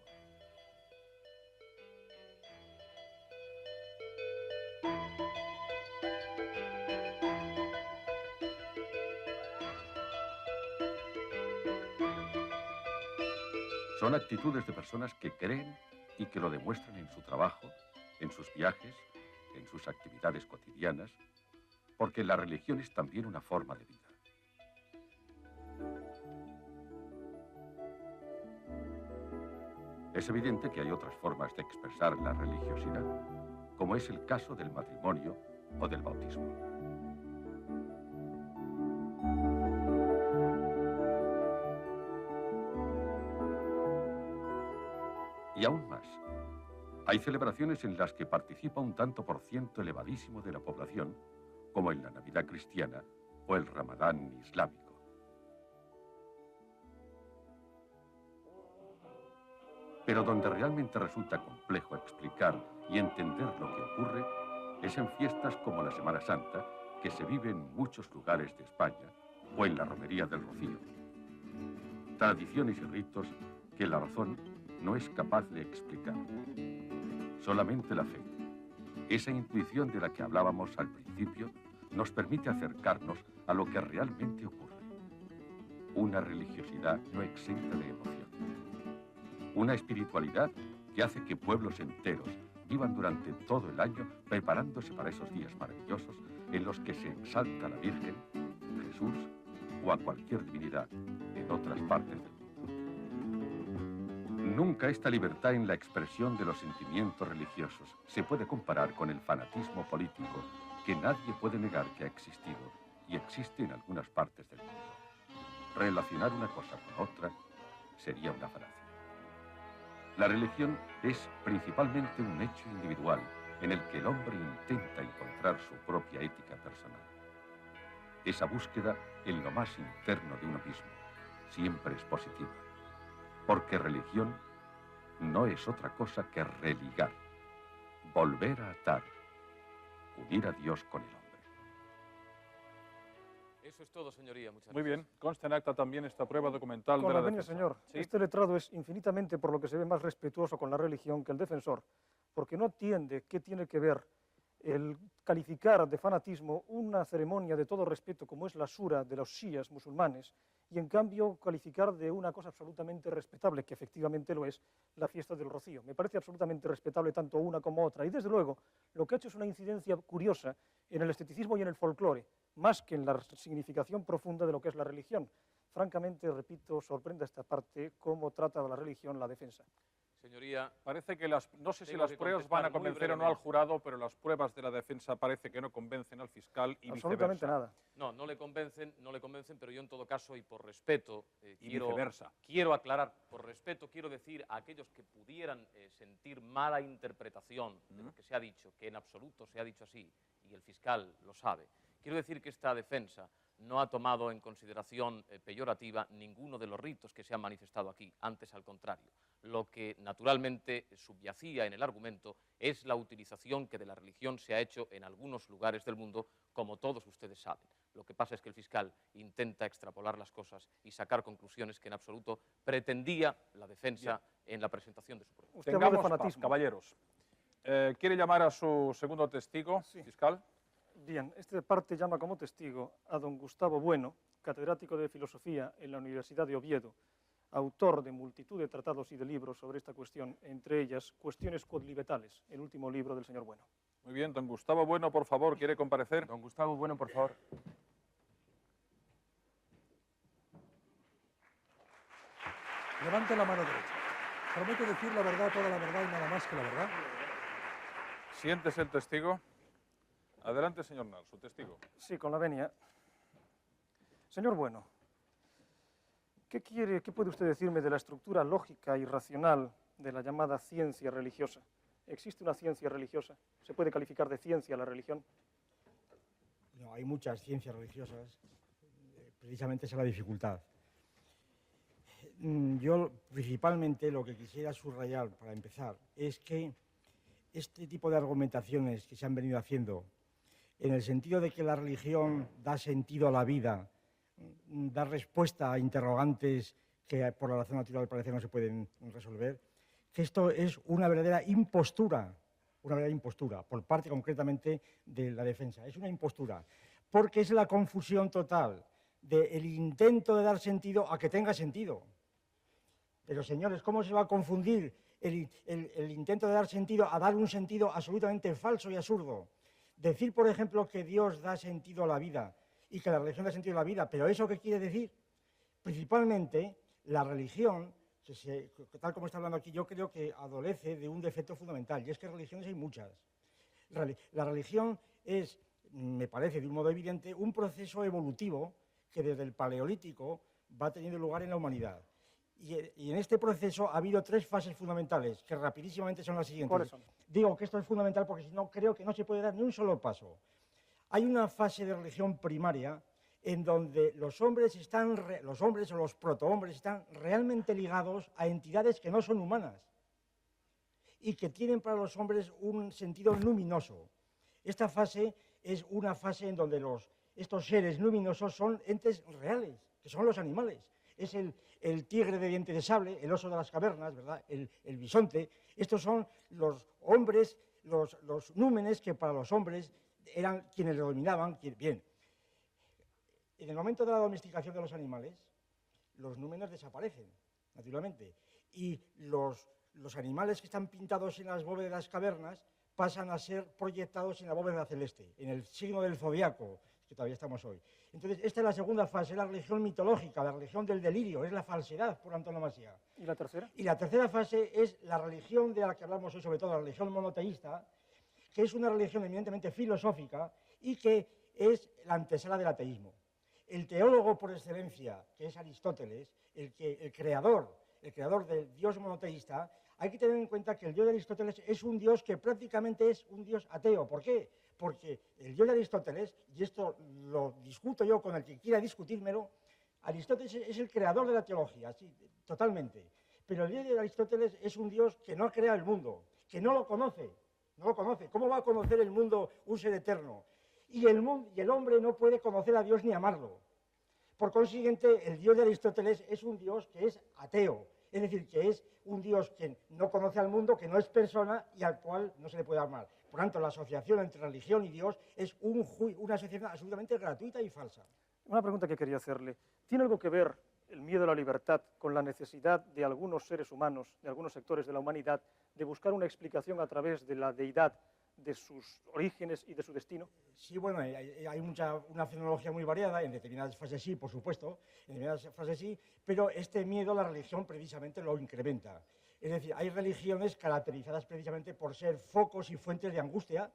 Son actitudes de personas que creen y que lo demuestran en su trabajo, en sus viajes, en sus actividades cotidianas, porque la religión es también una forma de vida. Es evidente que hay otras formas de expresar la religiosidad, como es el caso del matrimonio o del bautismo. Y aún más, hay celebraciones en las que participa un tanto por ciento elevadísimo de la población, como en la Navidad cristiana o el Ramadán islámico. Pero donde realmente resulta complejo explicar y entender lo que ocurre es en fiestas como la Semana Santa, que se vive en muchos lugares de España, o en la Romería del Rocío. Tradiciones y ritos que la razón no es capaz de explicar. Solamente la fe, esa intuición de la que hablábamos al principio, nos permite acercarnos a lo que realmente ocurre. Una religiosidad no exenta de emoción. Una espiritualidad que hace que pueblos enteros vivan durante todo el año preparándose para esos días maravillosos en los que se exalta a la Virgen, Jesús o a cualquier divinidad en otras partes del mundo. Nunca esta libertad en la expresión de los sentimientos religiosos se puede comparar con el fanatismo político que nadie puede negar que ha existido y existe en algunas partes del mundo. Relacionar una cosa con otra sería una falacia. La religión es principalmente un hecho individual en el que el hombre intenta encontrar su propia ética personal. Esa búsqueda en lo más interno de uno mismo siempre es positiva, porque religión no es otra cosa que religar, volver a atar, unir a Dios con el hombre. Eso es todo, señoría. Muchas Muy gracias. bien, consta en acta también esta prueba documental Con de la la venia, defensa. señor. ¿Sí? Este letrado es infinitamente, por lo que se ve, más respetuoso con la religión que el defensor, porque no entiende qué tiene que ver el calificar de fanatismo una ceremonia de todo respeto como es la Shura de los shías musulmanes, y en cambio calificar de una cosa absolutamente respetable, que efectivamente lo es, la fiesta del Rocío. Me parece absolutamente respetable tanto una como otra, y desde luego lo que ha hecho es una incidencia curiosa en el esteticismo y en el folclore, más que en la significación profunda de lo que es la religión. Francamente, repito, sorprende esta parte cómo trata la religión la defensa. Señoría, Parece que no sé si Tengo las que pruebas contestar van a muy convencer o no al brevemente. jurado, pero las pruebas de la defensa parece que no convencen al fiscal y Absolutamente viceversa. nada. no le convencen, pero yo en todo caso y por respeto Y viceversa. quiero aclarar, por respeto quiero decir a aquellos que pudieran sentir mala interpretación de lo que se ha dicho, que en absoluto se ha dicho así, y el fiscal lo sabe, quiero decir que esta defensa no ha tomado en consideración peyorativa ninguno de los ritos que se han manifestado aquí, antes al contrario. Lo que naturalmente subyacía en el argumento es la utilización que de la religión se ha hecho en algunos lugares del mundo, como todos ustedes saben. Lo que pasa es que el fiscal intenta extrapolar las cosas y sacar conclusiones que en absoluto pretendía la defensa en la presentación de su prueba. Usted habló de Tengamos paz, fanatismo. caballeros. ¿Quiere llamar a su segundo testigo, fiscal? Bien, esta parte llama como testigo a don Gustavo Bueno, catedrático de Filosofía en la Universidad de Oviedo, autor de multitud de tratados y de libros sobre esta cuestión, entre ellas Cuestiones Codlibetales, el último libro del señor Bueno. Muy bien, don Gustavo Bueno, por favor, ¿quiere comparecer? Don Gustavo Bueno, por favor. Levante la mano derecha. Prometo decir la verdad, toda la verdad y nada más que la verdad. Siéntese el testigo. Adelante, señor Nal, su testigo. Sí, con la venia. Señor Bueno, ¿qué puede usted decirme de la estructura lógica y racional de la llamada ciencia religiosa? ¿Existe una ciencia religiosa? ¿Se puede calificar de ciencia la religión? No, hay muchas ciencias religiosas, precisamente esa es la dificultad. Yo principalmente lo que quisiera subrayar para empezar es que este tipo de argumentaciones que se han venido haciendo, en el sentido de que la religión da sentido a la vida, da respuesta a interrogantes que por la razón natural parece no se pueden resolver, que esto es una verdadera impostura por parte concretamente de la defensa. Es una impostura, porque es la confusión total del intento de dar sentido a que tenga sentido. Pero, señores, ¿cómo se va a confundir el intento de dar sentido a dar un sentido absolutamente falso y absurdo? Decir, por ejemplo, que Dios da sentido a la vida y que la religión da sentido a la vida, ¿pero eso qué quiere decir? Principalmente, la religión, tal como está hablando aquí, yo creo que adolece de un defecto fundamental, y es que religiones hay muchas. La religión es, me parece de un modo evidente, un proceso evolutivo que desde el Paleolítico va teniendo lugar en la humanidad. Y en este proceso ha habido tres fases fundamentales, que rapidísimamente son las siguientes. ¿Cuáles son? Digo que esto es fundamental porque si no creo que no se puede dar ni un solo paso. Hay una fase de religión primaria en donde los hombres o los protohombres están realmente ligados a entidades que no son humanas y que tienen para los hombres un sentido luminoso. Esta fase es una fase en donde estos seres luminosos son entes reales, que son los animales. Es el tigre de dientes de sable, el oso de las cavernas, ¿verdad? El bisonte. Estos son los hombres, los númenes que para los hombres eran quienes lo dominaban. Bien, en el momento de la domesticación de los animales, los númenes desaparecen, naturalmente. Y los animales que están pintados en las bóvedas de las cavernas pasan a ser proyectados en la bóveda celeste, en el signo del zodiaco, que todavía estamos hoy. Entonces, esta es la segunda fase, la religión mitológica, la religión del delirio, es la falsedad por antonomasia. ¿Y la tercera? Y la tercera fase es la religión de la que hablamos hoy, sobre todo la religión monoteísta, que es una religión eminentemente filosófica y que es la antesala del ateísmo. El teólogo por excelencia, que es Aristóteles, el creador del Dios monoteísta, hay que tener en cuenta que el Dios de Aristóteles es un Dios que prácticamente es un Dios ateo. ¿Por qué? Porque el Dios de Aristóteles, y esto lo discuto yo con el que quiera discutírmelo, Aristóteles es el creador de la teología, sí, totalmente. Pero el Dios de Aristóteles es un Dios que no ha creado el mundo, que no lo conoce. No lo conoce. ¿Cómo va a conocer el mundo un ser eterno? Y el hombre no puede conocer a Dios ni amarlo. Por consiguiente, el Dios de Aristóteles es un Dios que es ateo. Es decir, que es un Dios que no conoce al mundo, que no es persona y al cual no se le puede amar. Por tanto, la asociación entre religión y Dios es una asociación absolutamente gratuita y falsa. Una pregunta que quería hacerle. ¿Tiene algo que ver el miedo a la libertad con la necesidad de algunos seres humanos, de algunos sectores de la humanidad, de buscar una explicación a través de la deidad, de sus orígenes y de su destino? Sí, bueno, hay una fenomenología muy variada, en determinadas fases sí, por supuesto, en determinadas fases sí, pero este miedo a la religión precisamente lo incrementa. Es decir, hay religiones caracterizadas precisamente por ser focos y fuentes de angustia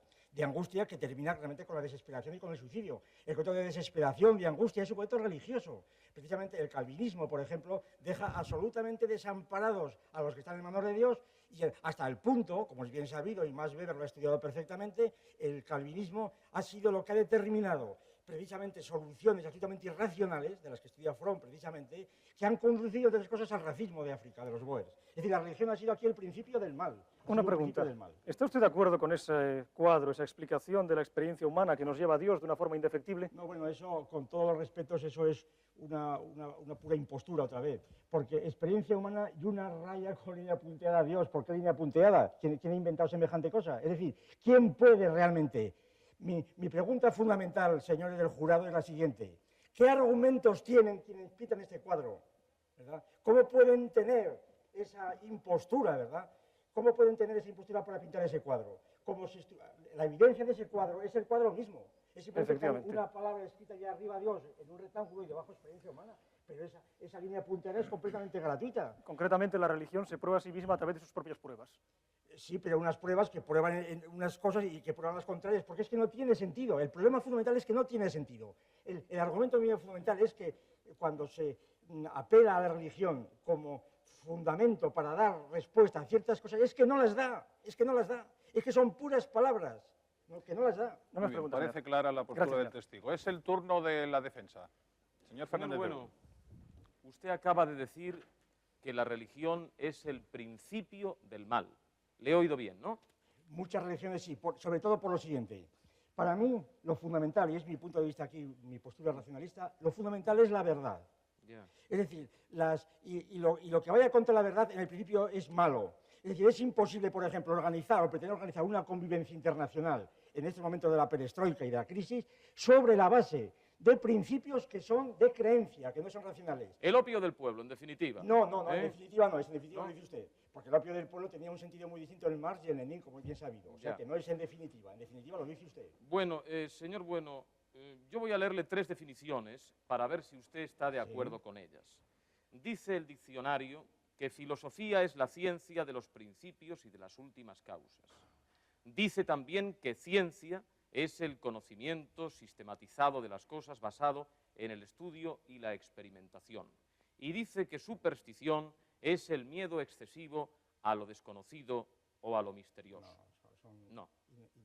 que termina realmente con la desesperación y con el suicidio. El concepto de desesperación, de angustia, es un concepto religioso. Precisamente el calvinismo, por ejemplo, deja absolutamente desamparados a los que están en manos de Dios y hasta el punto, como es bien sabido y Max Weber lo ha estudiado perfectamente, el calvinismo ha sido lo que ha determinado precisamente soluciones absolutamente irracionales, de las que estudia Fromm precisamente, que han conducido, entre otras cosas, al racismo de África, de los Boers. Es decir, la religión ha sido aquí el principio del mal. Una pregunta. ¿Está usted de acuerdo con ese cuadro, esa explicación de la experiencia humana que nos lleva a Dios de una forma indefectible? No, bueno, eso, con todos los respetos, eso es una pura impostura otra vez. Porque experiencia humana y una raya con línea punteada a Dios. ¿Por qué línea punteada? ¿Quién ha inventado semejante cosa? Es decir, ¿quién puede realmente? Mi pregunta fundamental, señores del jurado, es la siguiente. ¿Qué argumentos tienen quienes pintan este cuadro? ¿Verdad? ¿Cómo pueden tener esa impostura, verdad? ¿Cómo pueden tener esa impostura para pintar ese cuadro? Como si la evidencia de ese cuadro es el cuadro mismo. Es simplemente una palabra escrita allá arriba, Dios, en un rectángulo y debajo experiencia humana. Pero esa línea puntera es completamente gratuita. Concretamente, la religión se prueba a sí misma a través de sus propias pruebas. Sí, pero unas pruebas que prueban en unas cosas y que prueban las contrarias, porque es que no tiene sentido. El problema fundamental es que no tiene sentido. El argumento mío fundamental es que cuando se apela a la religión como fundamento para dar respuesta a ciertas cosas, es que no las da, es que son puras palabras, que no las da. No me parece clara la postura del testigo. Es el turno de la defensa. Señor Fernández. Bueno, usted acaba de decir que la religión es el principio del mal. Le he oído bien, ¿no? Muchas religiones sí, sobre todo por lo siguiente. Para mí, lo fundamental, y es mi punto de vista aquí, mi postura racionalista, lo fundamental es la verdad. Yeah. Es decir, lo que vaya contra la verdad en el principio es malo. Es decir, es imposible, por ejemplo, organizar o pretender organizar una convivencia internacional en este momento de la perestroika y de la crisis sobre la base de principios que son de creencia, que no son racionales. El opio del pueblo, en definitiva. No, en definitiva no, en definitiva lo dice usted. Porque el opio del pueblo tenía un sentido muy distinto en Marx y en Lenin, como es bien sabido. O sea, que no es en definitiva lo dice usted. Bueno, señor Bueno, yo voy a leerle 3 definiciones para ver si usted está de acuerdo con ellas. Dice el diccionario que filosofía es la ciencia de los principios y de las últimas causas. Dice también que ciencia es el conocimiento sistematizado de las cosas basado en el estudio y la experimentación. Y dice que superstición es el miedo excesivo a lo desconocido o a lo misterioso. No.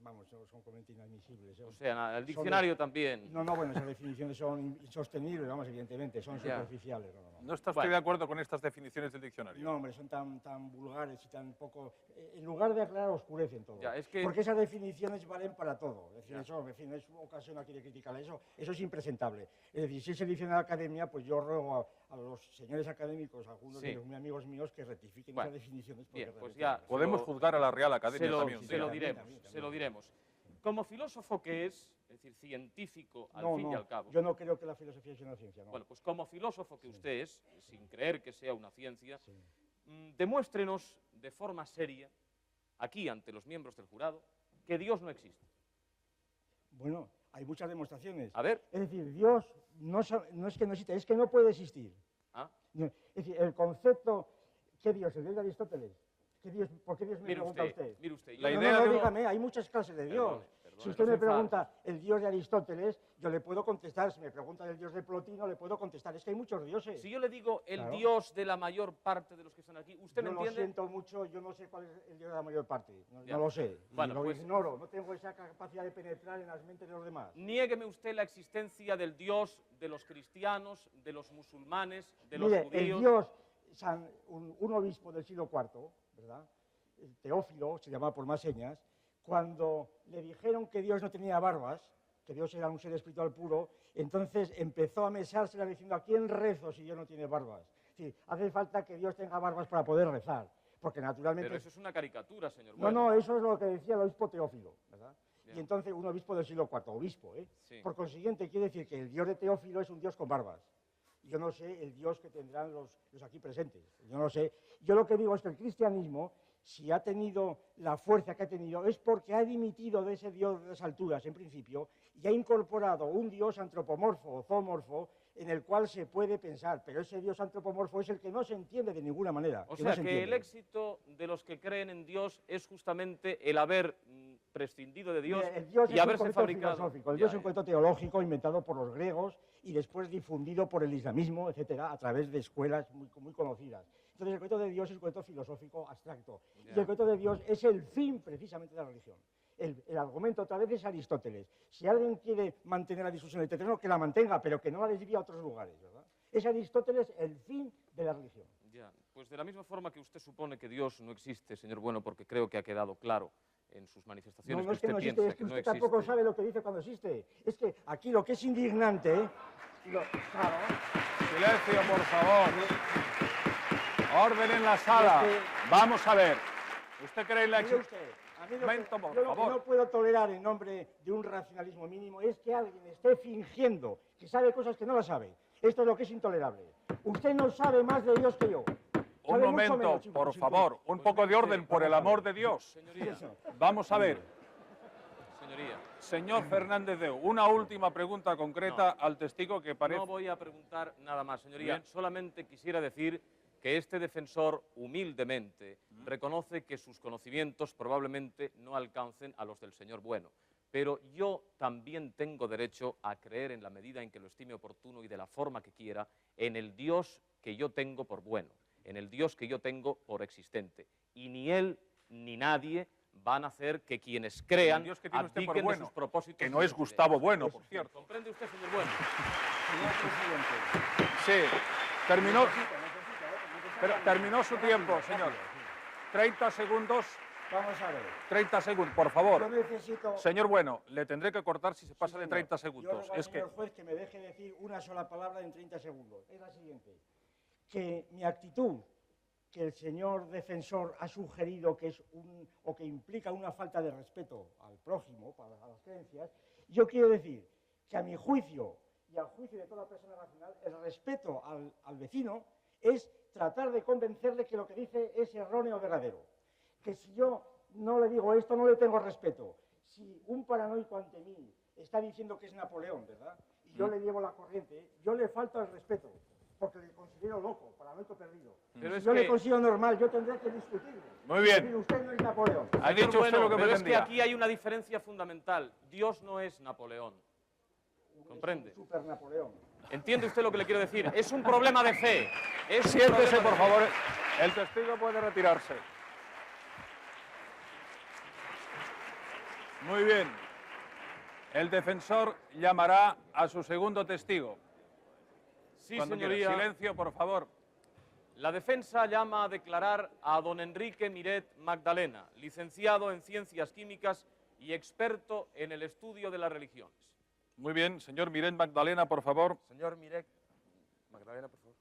Vamos, son completamente inadmisibles. O sea, el diccionario también. No, bueno, esas definiciones son insostenibles, vamos, evidentemente, son superficiales. ¿No está usted de acuerdo con estas definiciones del diccionario? No, hombre, son tan vulgares y tan poco... En lugar de aclarar, oscurecen todo. Ya, es que... Porque esas definiciones valen para todo. Es decir, eso, en fin, no es ocasión aquí de criticar eso es impresentable. Es decir, si es el diccionario de academia, pues yo ruego a los señores académicos, a algunos de los muy amigos míos, que rectifiquen esas definiciones. Bien, pues ya... Podemos juzgar a la Real Academia también. Se lo diremos. Como filósofo que es decir, científico al fin y al cabo. Yo no creo que la filosofía sea una ciencia, no. Bueno, pues como filósofo que usted es, sin creer que sea una ciencia, demuéstrenos de forma seria, aquí ante los miembros del jurado, que Dios no existe. Bueno, hay muchas demostraciones. A ver. Es decir, Dios no es que no existe, es que no puede existir. Ah. Es decir, el concepto, ¿qué Dios? ¿El Dios de Aristóteles? ¿Por qué Dios me pregunta usted? Mire usted, La No, idea de dígame, hay muchas clases de Dios. Perdone, Si usted no me se enfade. pregunta el Dios de Aristóteles, yo le puedo contestar. Si me pregunta del Dios de Plotino, le puedo contestar. Es que hay muchos dioses. Si yo le digo el Claro. Dios de la mayor parte de los que están aquí, ¿usted me Yo lo entiende? siento mucho, yo no sé cuál es el Dios de la mayor parte. Ya. No lo sé. Bueno, lo pues- ignoro. No tengo esa capacidad de penetrar en las mentes de los demás. Niégueme usted la existencia del Dios de los cristianos, de los musulmanes, de los Mire, judíos. el Dios, un obispo del siglo IV, ¿verdad? El Teófilo, se llamaba por más señas, cuando le dijeron que Dios no tenía barbas, que Dios era un ser espiritual puro, entonces empezó a mesársela diciendo: ¿a quién rezo si Dios no tiene barbas? Sí, hace falta que Dios tenga barbas para poder rezar, porque naturalmente... Pero eso es una caricatura, señor. No, Bueno. no, eso es lo que decía el obispo Teófilo, ¿verdad? Bien. Y entonces un obispo del siglo IV, obispo, ¿eh? Sí. Por consiguiente, quiere decir que el Dios de Teófilo es un Dios con barbas. Yo no sé el Dios que tendrán los aquí presentes, yo no sé. Yo lo que digo es que el cristianismo, si ha tenido la fuerza que ha tenido, es porque ha dimitido de ese Dios de las alturas, en principio, y ha incorporado un Dios antropomorfo o zoomorfo en el cual se puede pensar, pero ese Dios antropomorfo es el que no se entiende de ninguna manera. O que sea no se que el entiende. éxito de los que creen en Dios es justamente el haber prescindido de Dios, Mire, el Dios y es un haberse concepto fabricado. filosófico, el Ya, Dios es un ya. concepto teológico inventado por los griegos y después difundido por el islamismo, etcétera, a través de escuelas muy conocidas. Entonces el concepto de Dios es un concepto filosófico abstracto. Ya. Y el concepto de Dios es el fin precisamente de la religión. El argumento otra vez es Aristóteles. Si alguien quiere mantener la discusión en el terreno, que la mantenga, pero que no la desvíe a otros lugares, ¿verdad? Es Aristóteles el fin de la religión. Ya, pues de la misma forma que usted supone que Dios no existe, señor Bueno, porque creo que ha quedado claro en sus manifestaciones No es que usted no existe, piensa es que no usted existe. tampoco sabe lo que dice cuando existe. Es que aquí lo que es indignante, claro, Silencio, por favor. Orden en la sala. Vamos a ver. ¿Usted cree en la mire existencia? usted, a mí Momento, por yo lo que favor. no puedo tolerar en nombre de un racionalismo mínimo es que alguien esté fingiendo que sabe cosas que no las sabe. Esto es lo que es intolerable. Usted no sabe más de Dios que yo. Un Sabe mucho momento, menos, por sin favor. duda. Un poco de orden, por el amor de Dios. Señoría, Vamos a ver. señoría, Señor Fernández Deu, una última pregunta concreta al testigo que parece... no voy a preguntar nada más, señoría. Bien. Solamente quisiera decir que este defensor humildemente reconoce que sus conocimientos probablemente no alcancen a los del señor Bueno. Pero yo también tengo derecho a creer en la medida en que lo estime oportuno y de la forma que quiera en el Dios que yo tengo por bueno, en el Dios que yo tengo por existente. Y ni él ni nadie van a hacer que quienes crean El Dios que tiene usted por abdiquen de bueno, sus propósitos. que no y es de- Gustavo Bueno, por cierto. ¿Comprende usted, señor Bueno? Sí, terminó su tiempo, señor. 30 segundos, Vamos a ver. 30 segundos, por Yo favor. necesito... Señor Bueno, le tendré que cortar si se pasa Sí, de señor. 30 Yo segundos. ruego al Es que señor juez que me deje decir una sola palabra en 30 segundos. Es la siguiente. Que mi actitud, que el señor defensor ha sugerido que es o que implica una falta de respeto al prójimo, a las creencias, yo quiero decir que a mi juicio y al juicio de toda persona racional, el respeto al vecino es tratar de convencerle que lo que dice es erróneo o verdadero. Que si yo no le digo esto, no le tengo respeto. Si un paranoico ante mí está diciendo que es Napoleón, ¿verdad? Y yo le llevo la corriente, yo le falto el respeto, porque le considero loco, paranoico perdido. Pero Si es yo le que- considero normal, yo tendré que discutirle. Muy bien. Decir, usted no es Napoleón. ha dicho usted Bueno, lo que pero es que pretendía. aquí hay una diferencia fundamental. Dios no es Napoleón. ¿Comprende? Super Napoleón. ¿Entiende usted lo que le quiero decir? Es un problema de fe. Es un Siéntese, problema por de fe. favor. El testigo puede retirarse. Muy bien. El defensor llamará a su segundo testigo. Sí, Cuando quiera. señoría. Silencio, por favor. La defensa llama a declarar a don Enrique Miret Magdalena, licenciado en Ciencias Químicas y experto en el estudio de las religiones. Muy bien. Señor Miret Magdalena, por favor. Señor Mirek Magdalena, por favor.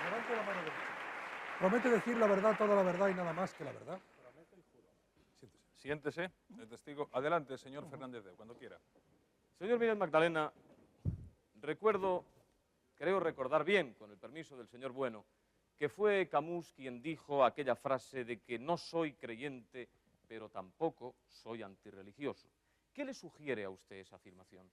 Levante la mano derecha. Promete decir la verdad, toda la verdad y nada más que la verdad. Siéntese. El testigo. Adelante, señor Fernández Deu, cuando quiera. Señor Miret Magdalena, creo recordar bien, con el permiso del señor Bueno, que fue Camus quien dijo aquella frase de que no soy creyente, pero tampoco soy antirreligioso. ¿Qué le sugiere a usted esa afirmación?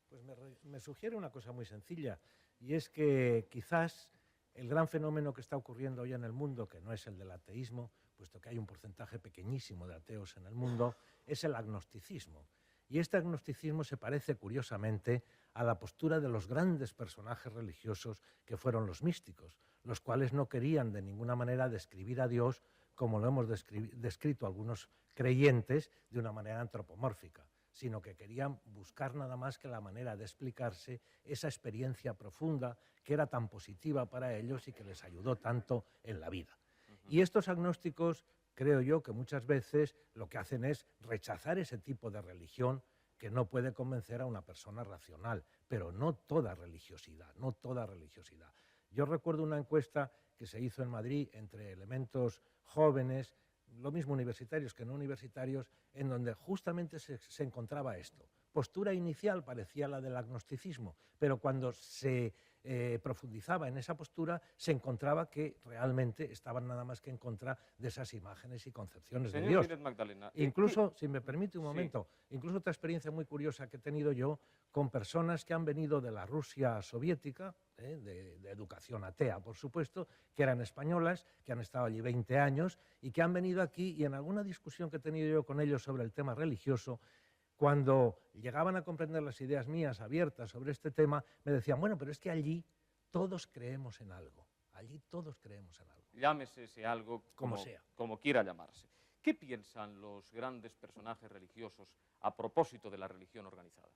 Pues me sugiere una cosa muy sencilla, y es que quizás el gran fenómeno que está ocurriendo hoy en el mundo, que no es el del ateísmo, puesto que hay un porcentaje pequeñísimo de ateos en el mundo, es el agnosticismo. Y este agnosticismo se parece, curiosamente, a la postura de los grandes personajes religiosos que fueron los místicos, los cuales no querían de ninguna manera describir a Dios como lo hemos descrito algunos creyentes de una manera antropomórfica, sino que querían buscar nada más que la manera de explicarse esa experiencia profunda que era tan positiva para ellos y que les ayudó tanto en la vida. Y estos agnósticos, creo yo, que muchas veces lo que hacen es rechazar ese tipo de religión que no puede convencer a una persona racional, pero no toda religiosidad, no toda religiosidad. Yo recuerdo una encuesta que se hizo en Madrid entre elementos jóvenes, lo mismo universitarios que no universitarios, en donde justamente se encontraba esto. Postura inicial parecía la del agnosticismo, pero cuando se profundizaba en esa postura, se encontraba que realmente estaban nada más que en contra de esas imágenes y concepciones de Dios. Miret Magdalena, Incluso, si me permite un Sí. momento, incluso otra experiencia muy curiosa que he tenido yo con personas que han venido de la Rusia soviética, de educación atea, por supuesto, que eran españolas, que han estado allí 20 años y que han venido aquí, y en alguna discusión que he tenido yo con ellos sobre el tema religioso, cuando llegaban a comprender las ideas mías abiertas sobre este tema, me decían, bueno, pero es que allí todos creemos en algo, allí todos creemos en algo. Llámese ese algo Como sea. como quiera llamarse. ¿Qué piensan los grandes personajes religiosos a propósito de la religión organizada?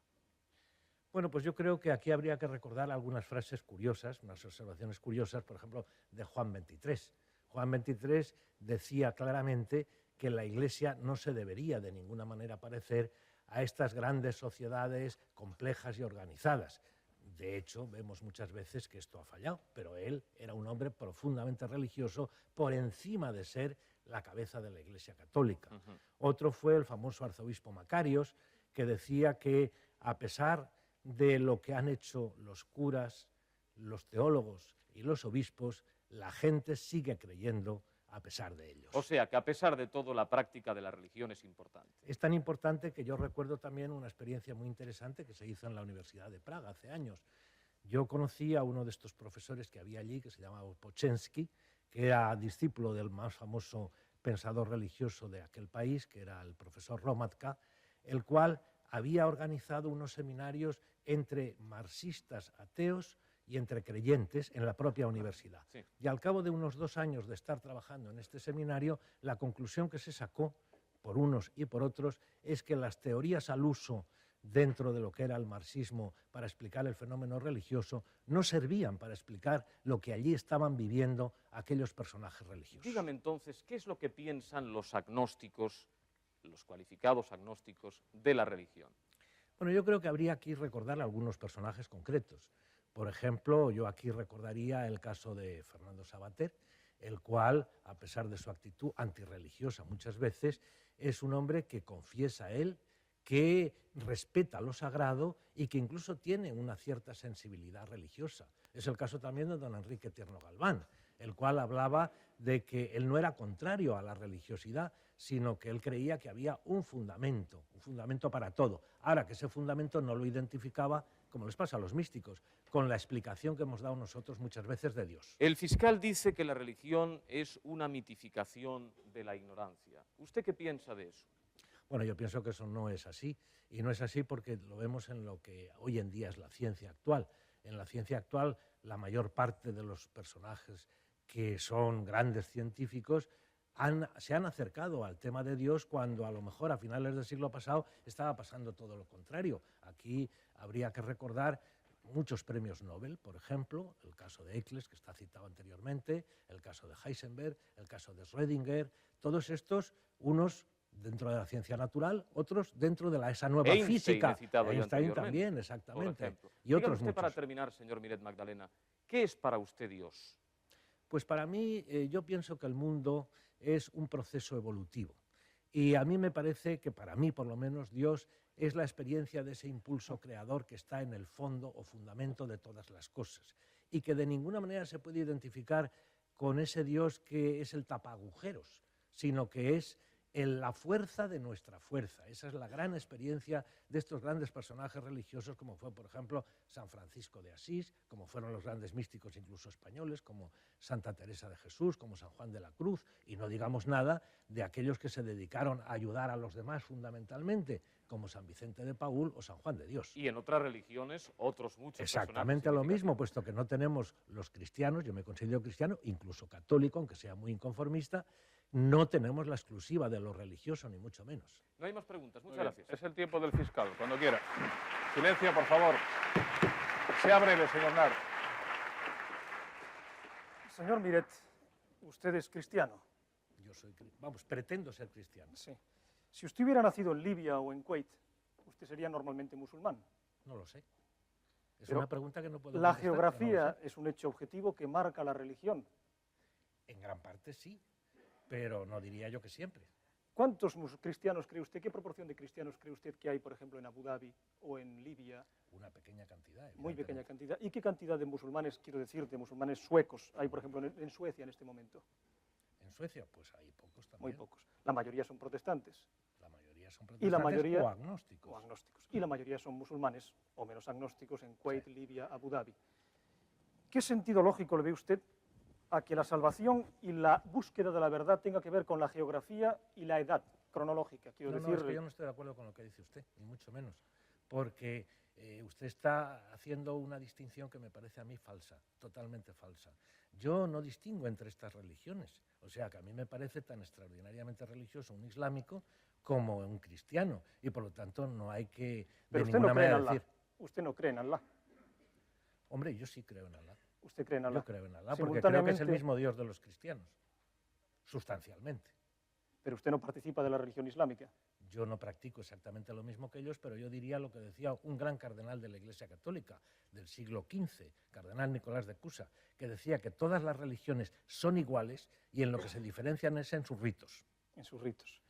Bueno, pues yo creo que aquí habría que recordar algunas frases curiosas, unas observaciones curiosas, por ejemplo, de Juan XXIII. Juan XXIII decía claramente que la Iglesia no se debería de ninguna manera parecer a estas grandes sociedades complejas y organizadas. De hecho, vemos muchas veces que esto ha fallado, pero él era un hombre profundamente religioso por encima de ser la cabeza de la Iglesia Católica. Otro fue el famoso arzobispo Macarios, que decía que a pesar de lo que han hecho los curas, los teólogos y los obispos, la gente sigue creyendo a pesar de ellos. O sea, que a pesar de todo, la práctica de la religión es importante. Es tan importante que yo recuerdo también una experiencia muy interesante que se hizo en la Universidad de Praga hace años. Yo conocí a uno de estos profesores que había allí, que se llamaba Poczynski, que era discípulo del más famoso pensador religioso de aquel país, que era el profesor Hromadka, el cual había organizado unos seminarios entre marxistas ateos y entre creyentes en la propia universidad. Sí. Y al cabo de unos 2 años de estar trabajando en este seminario, la conclusión que se sacó por unos y por otros es que las teorías al uso dentro de lo que era el marxismo para explicar el fenómeno religioso no servían para explicar lo que allí estaban viviendo aquellos personajes religiosos. Dígame entonces, ¿qué es lo que piensan los agnósticos, los cualificados agnósticos de la religión? Bueno, yo creo que habría aquí recordar algunos personajes concretos. Por ejemplo, yo aquí recordaría el caso de Fernando Savater, el cual, a pesar de su actitud antirreligiosa muchas veces, es un hombre que confiesa él, que respeta lo sagrado y que incluso tiene una cierta sensibilidad religiosa. Es el caso también de don Enrique Tierno Galván, el cual hablaba de que él no era contrario a la religiosidad, sino que él creía que había un fundamento para todo. Ahora, que ese fundamento no lo identificaba, como les pasa a los místicos, con la explicación que hemos dado nosotros muchas veces de Dios. El fiscal dice que la religión es una mitificación de la ignorancia. ¿Usted qué piensa de eso? Bueno, yo pienso que eso no es así, y no es así porque lo vemos en lo que hoy en día es la ciencia actual. En la ciencia actual, la mayor parte de los personajes que son grandes científicos se han acercado al tema de Dios cuando a lo mejor a finales del siglo pasado estaba pasando todo lo contrario. Aquí habría que recordar muchos premios Nobel, por ejemplo, el caso de Eccles, que está citado anteriormente, el caso de Heisenberg, el caso de Schrödinger, todos estos, unos dentro de la ciencia natural, otros dentro de esa nueva física. Einstein también, exactamente. Y otros usted, muchos. para terminar, señor Miret Magdalena, ¿qué es para usted Dios? Pues para mí, yo pienso que el mundo es un proceso evolutivo. Y a mí me parece que, para mí por lo menos, Dios es la experiencia de ese impulso creador que está en el fondo o fundamento de todas las cosas y que de ninguna manera se puede identificar con ese Dios que es el tapagujeros, sino que es la fuerza de nuestra fuerza. Esa es la gran experiencia de estos grandes personajes religiosos, como fue, por ejemplo, San Francisco de Asís, como fueron los grandes místicos incluso españoles, como Santa Teresa de Jesús, como San Juan de la Cruz, y no digamos nada de aquellos que se dedicaron a ayudar a los demás fundamentalmente, como San Vicente de Paúl o San Juan de Dios. Y en otras religiones, otros muchos Exactamente lo mismo, puesto que no tenemos los cristianos, yo me considero cristiano, incluso católico, aunque sea muy inconformista, no tenemos la exclusiva de lo religioso, ni mucho menos. No hay más preguntas. Muchas Muy bien. gracias. Es el tiempo del fiscal, cuando quiera. Silencio, por favor. Sea breve, señor Nart. Señor Miret, usted es cristiano. Yo soy, vamos, pretendo ser cristiano. Sí. Si usted hubiera nacido en Libia o en Kuwait, usted sería normalmente musulmán. No lo sé. Es Pero una pregunta que no puedo la contestar, geografía no lo sé. es un hecho objetivo que marca la religión. En gran parte sí, pero no diría yo que siempre. ¿Cuántos cristianos cree usted, qué proporción de cristianos cree usted que hay, por ejemplo, en Abu Dhabi o en Libia? Una pequeña cantidad. Muy pequeña cantidad. ¿Y qué cantidad de musulmanes, quiero decir, de musulmanes suecos hay, por ejemplo, en Suecia en este momento? En Suecia, pues hay pocos también. Muy pocos. La mayoría son protestantes. La mayoría son Y la mayoría, o agnósticos. o agnósticos. Y la mayoría son musulmanes o menos agnósticos en Kuwait, Libia, Abu Dhabi. ¿Qué sentido lógico le ve usted a que la salvación y la búsqueda de la verdad tenga que ver con la geografía y la edad cronológica? Quiero No, decir, es que yo no estoy de acuerdo con lo que dice usted, ni mucho menos, porque usted está haciendo una distinción que me parece a mí falsa, totalmente falsa. Yo no distingo entre estas religiones, o sea que a mí me parece tan extraordinariamente religioso un islámico como un cristiano, y por lo tanto no hay que pero de usted ninguna no cree en manera Allah. decir... Usted no cree en Allah. Hombre, yo sí creo en Allah. Usted cree en Allah. Yo creo en Allah, porque creo que es el Simultáneamente- mismo Dios de los cristianos, sustancialmente. Pero usted no participa de la religión islámica. Yo no practico exactamente lo mismo que ellos, pero yo diría lo que decía un gran cardenal de la Iglesia Católica del siglo XV, cardenal Nicolás de Cusa, que decía que todas las religiones son iguales y en lo que se diferencian es en sus ritos. En sus ritos.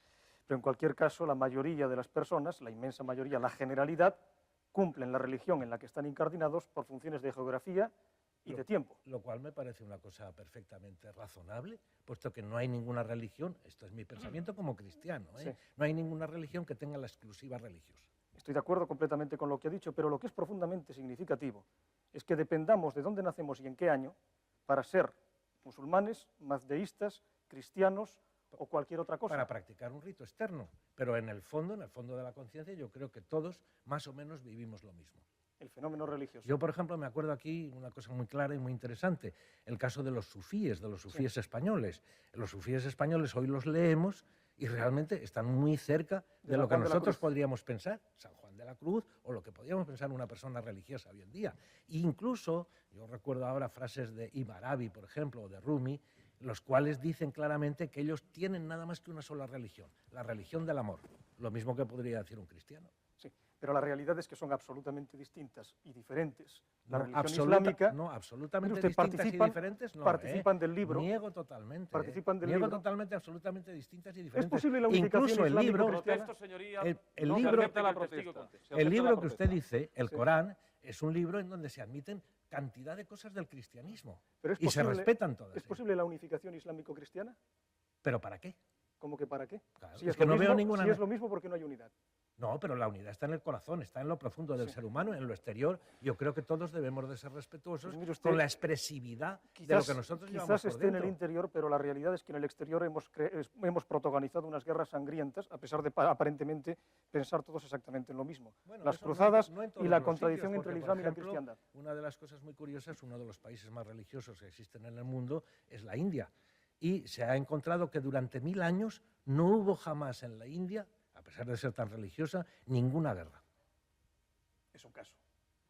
Pero en cualquier caso, la mayoría de las personas, la inmensa mayoría, la generalidad, cumplen la religión en la que están incardinados por funciones de geografía y de tiempo. Lo cual me parece una cosa perfectamente razonable, puesto que no hay ninguna religión, esto es mi pensamiento como cristiano, Sí. no hay ninguna religión que tenga la exclusiva religiosa. Estoy de acuerdo completamente con lo que ha dicho, pero lo que es profundamente significativo es que dependamos de dónde nacemos y en qué año para ser musulmanes, mazdeístas, cristianos o cualquier otra cosa. Para practicar un rito externo, pero en el fondo de la conciencia, yo creo que todos más o menos vivimos lo mismo. El fenómeno religioso. Yo, por ejemplo, me acuerdo aquí una cosa muy clara y muy interesante, el caso de los sufíes españoles. Los sufíes españoles hoy los leemos y realmente están muy cerca de lo que nosotros podríamos pensar, San Juan de la Cruz, o lo que podríamos pensar una persona religiosa hoy en día. E incluso, yo recuerdo ahora frases de Ibn Arabi, por ejemplo, o de Rumi, los cuales dicen claramente que ellos tienen nada más que una sola religión, la religión del amor, lo mismo que podría decir un cristiano. Sí, pero la realidad es que son absolutamente distintas y diferentes. La No, religión islámica... no, absolutamente Mire usted, distintas y diferentes, no. participan del libro. Niego totalmente. Participan del Niego libro. totalmente, absolutamente distintas y diferentes. ¿Es posible la unificación Incluso el libro, islámico-cristiana? Protesto, señoría. el No se libro, acepta la protesta. el libro que usted dice, el Corán, es un libro en donde se admiten cantidad de cosas del cristianismo Pero es y se posible- respetan todas. ¿Es posible la unificación islámico-cristiana? ¿Pero para qué? ¿Cómo que para qué? Claro, Si es que lo no veo mismo- ninguna... Si es lo mismo, ¿por qué no hay unidad? No, pero la unidad está en el corazón, está en lo profundo del Sí. ser humano, en lo exterior. Yo creo que todos debemos de ser respetuosos Pues mire usted, con la expresividad de lo que nosotros llevamos quizás por esté en el dentro. interior, pero la realidad es que en el exterior hemos protagonizado unas guerras sangrientas, a pesar de aparentemente pensar todos exactamente en lo mismo. Bueno, Las eso cruzadas no en y todos la los contradicción sitios, entre el porque, Islam y la por ejemplo, cristiandad. Una de las cosas muy curiosas, uno de los países más religiosos que existen en el mundo es la India. Y se ha encontrado que durante 1000 años no hubo jamás en la India, a pesar de ser tan religiosa, ninguna guerra. Es un caso.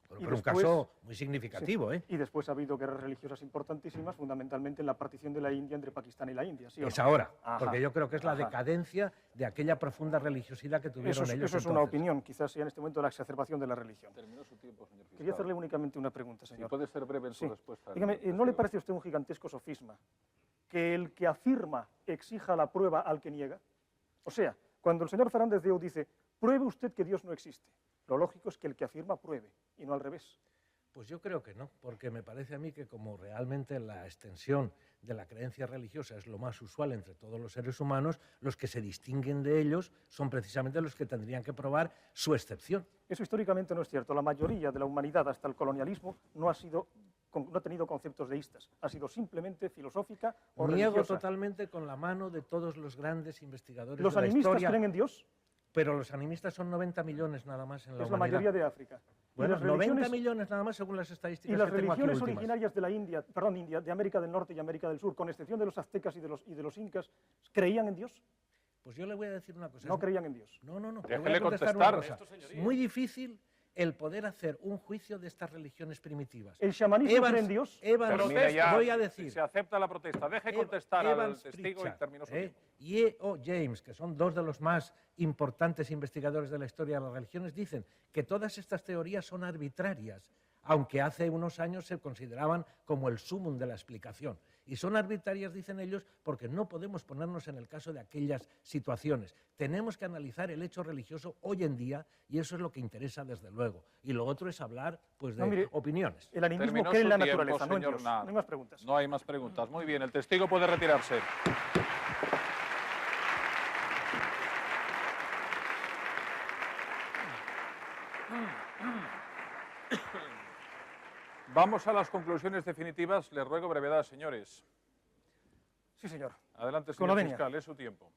Pero Y un después- caso muy significativo, sí, ¿eh? Y después ha habido guerras religiosas importantísimas, fundamentalmente en la partición de la India entre Pakistán y la India. ¿sí o Es no? ahora, Ajá. porque yo creo que es la Ajá. decadencia de aquella profunda religiosidad que tuvieron Eso es, ellos eso es una entonces. opinión, quizás sea en este momento la exacerbación de la religión. Terminó su tiempo, señor fiscal. Quería hacerle únicamente una pregunta, Si señor. puede ser breve en su Sí. respuesta. Dígame, ¿no le parece a usted un gigantesco sofisma que el que afirma exija la prueba al que niega? O sea, cuando el señor Fernández de הו dice, pruebe usted que Dios no existe, lo lógico es que el que afirma pruebe, y no al revés. Pues yo creo que no, porque me parece a mí que como realmente la extensión de la creencia religiosa es lo más usual entre todos los seres humanos, los que se distinguen de ellos son precisamente los que tendrían que probar su excepción. Eso históricamente no es cierto. La mayoría de la humanidad hasta el colonialismo no ha tenido conceptos deístas, ha sido simplemente filosófica o Niego religiosa. totalmente con la mano de todos los grandes investigadores ¿Los de la animistas historia. creen en Dios? Pero los animistas son 90 millones nada más en la Es la humanidad. mayoría de África. Bueno, las 90 millones nada más según las estadísticas Y las que tengo aquí religiones últimas. originarias de la India, de América del Norte y América del Sur, con excepción de los aztecas y de los incas, ¿creían en Dios? Pues yo le voy a decir una cosa. No creían en Dios. No. Le Déjele voy a contestar contestar. una cosa. Esto, señoría. Muy difícil el poder hacer un juicio de estas religiones primitivas. ¿El chamanismo cree en Dios? Pero mire, ya voy a decir. se acepta la protesta. Deje contestar al Evans testigo y Pritchard, terminó su tiempo. y E.O. James, que son dos de los más importantes investigadores de la historia de las religiones, dicen que todas estas teorías son arbitrarias, aunque hace unos años se consideraban como el sumum de la explicación. Y son arbitrarias, dicen ellos, porque no podemos ponernos en el caso de aquellas situaciones. Tenemos que analizar el hecho religioso hoy en día y eso es lo que interesa desde luego. Y lo otro es hablar pues, de No, mire, opiniones. El animismo Terminó cree en su la tiempo, naturaleza, no en señor Dios. Nart. No hay más preguntas. No hay más preguntas. Muy bien, el testigo puede retirarse. Vamos a las conclusiones definitivas. Les ruego brevedad, señores. Sí, señor. Adelante, Con la señor venia. fiscal, es su tiempo.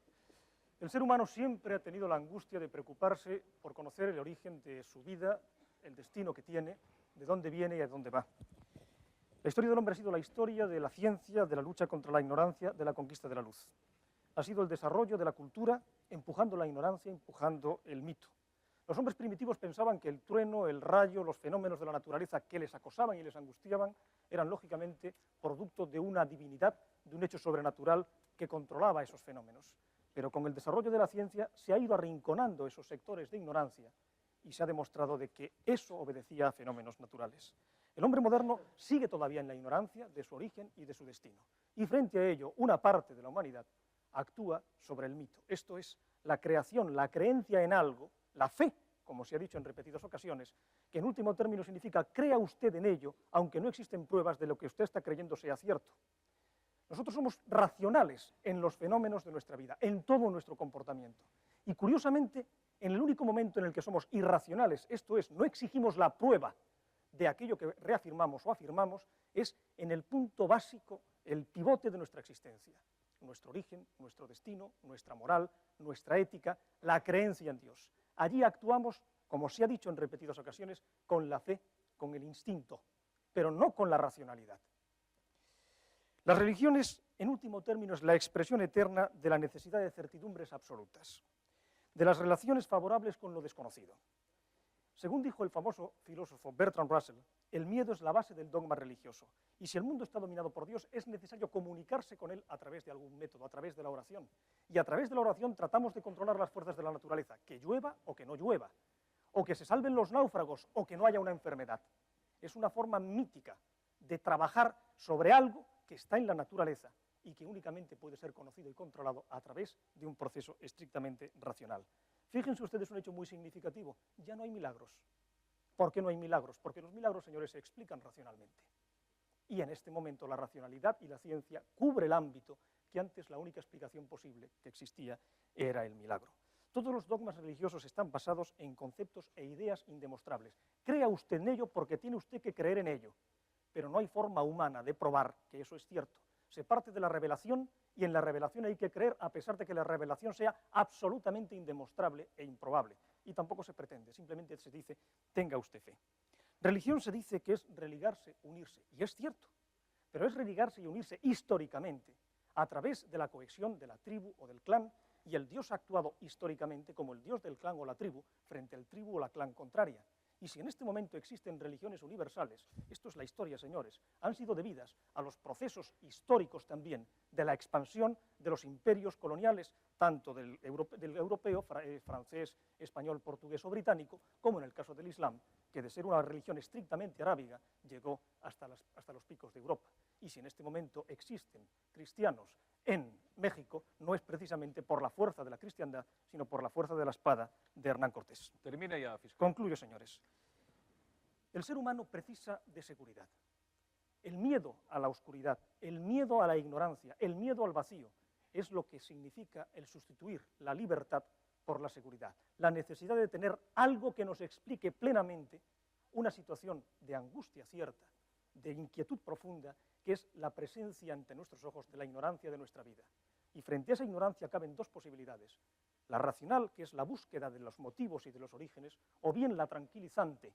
El ser humano siempre ha tenido la angustia de preocuparse por conocer el origen de su vida, el destino que tiene, de dónde viene y a dónde va. La historia del hombre ha sido la historia de la ciencia, de la lucha contra la ignorancia, de la conquista de la luz. Ha sido el desarrollo de la cultura, empujando la ignorancia, empujando el mito. Los hombres primitivos pensaban que el trueno, el rayo, los fenómenos de la naturaleza que les acosaban y les angustiaban eran lógicamente producto de una divinidad, de un hecho sobrenatural que controlaba esos fenómenos. Pero con el desarrollo de la ciencia se ha ido arrinconando esos sectores de ignorancia y se ha demostrado de que eso obedecía a fenómenos naturales. El hombre moderno sigue todavía en la ignorancia de su origen y de su destino. Y frente a ello, una parte de la humanidad actúa sobre el mito. Esto es la creación, la creencia en algo, la fe, como se ha dicho en repetidas ocasiones, que en último término significa crea usted en ello, aunque no existen pruebas de lo que usted está creyendo sea cierto. Nosotros somos racionales en los fenómenos de nuestra vida, en todo nuestro comportamiento. Y curiosamente, en el único momento en el que somos irracionales, esto es, no exigimos la prueba de aquello que reafirmamos o afirmamos, es en el punto básico, el pivote de nuestra existencia. Nuestro origen, nuestro destino, nuestra moral, nuestra ética, la creencia en Dios. Allí actuamos, como se ha dicho en repetidas ocasiones, con la fe, con el instinto, pero no con la racionalidad. Las religiones, en último término, es la expresión eterna de la necesidad de certidumbres absolutas, de las relaciones favorables con lo desconocido. Según dijo el famoso filósofo Bertrand Russell, el miedo es la base del dogma religioso, y si el mundo está dominado por Dios, es necesario comunicarse con él a través de algún método, a través de la oración. Y a través de la oración tratamos de controlar las fuerzas de la naturaleza, que llueva o que no llueva, o que se salven los náufragos o que no haya una enfermedad. Es una forma mítica de trabajar sobre algo que está en la naturaleza y que únicamente puede ser conocido y controlado a través de un proceso estrictamente racional. Fíjense ustedes un hecho muy significativo, ya no hay milagros. ¿Por qué no hay milagros? Porque los milagros, señores, se explican racionalmente. Y en este momento la racionalidad y la ciencia cubre el ámbito que antes la única explicación posible que existía era el milagro. Todos los dogmas religiosos están basados en conceptos e ideas indemostrables. Crea usted en ello porque tiene usted que creer en ello, pero no hay forma humana de probar que eso es cierto. Se parte de la revelación y en la revelación hay que creer a pesar de que la revelación sea absolutamente indemostrable e improbable. Y tampoco se pretende, simplemente se dice, tenga usted fe. Religión se dice que es religarse, unirse, y es cierto, pero es religarse y unirse históricamente a través de la cohesión de la tribu o del clan, y el Dios ha actuado históricamente como el Dios del clan o la tribu frente al tribu o la clan contraria. Y si en este momento existen religiones universales, esto es la historia, señores, han sido debidas a los procesos históricos también de la expansión de los imperios coloniales, tanto del europeo, francés, español, portugués o británico, como en el caso del Islam, que de ser una religión estrictamente arábiga llegó hasta los picos de Europa. Y si en este momento existen cristianos en México, no es precisamente por la fuerza de la cristiandad, sino por la fuerza de la espada de Hernán Cortés. Termina ya, fiscal. Concluyo, señores. El ser humano precisa de seguridad. El miedo a la oscuridad, el miedo a la ignorancia, el miedo al vacío, es lo que significa el sustituir la libertad por la seguridad. La necesidad de tener algo que nos explique plenamente una situación de angustia cierta, de inquietud profunda, que es la presencia ante nuestros ojos de la ignorancia de nuestra vida. Y frente a esa ignorancia caben dos posibilidades. La racional, que es la búsqueda de los motivos y de los orígenes, o bien la tranquilizante,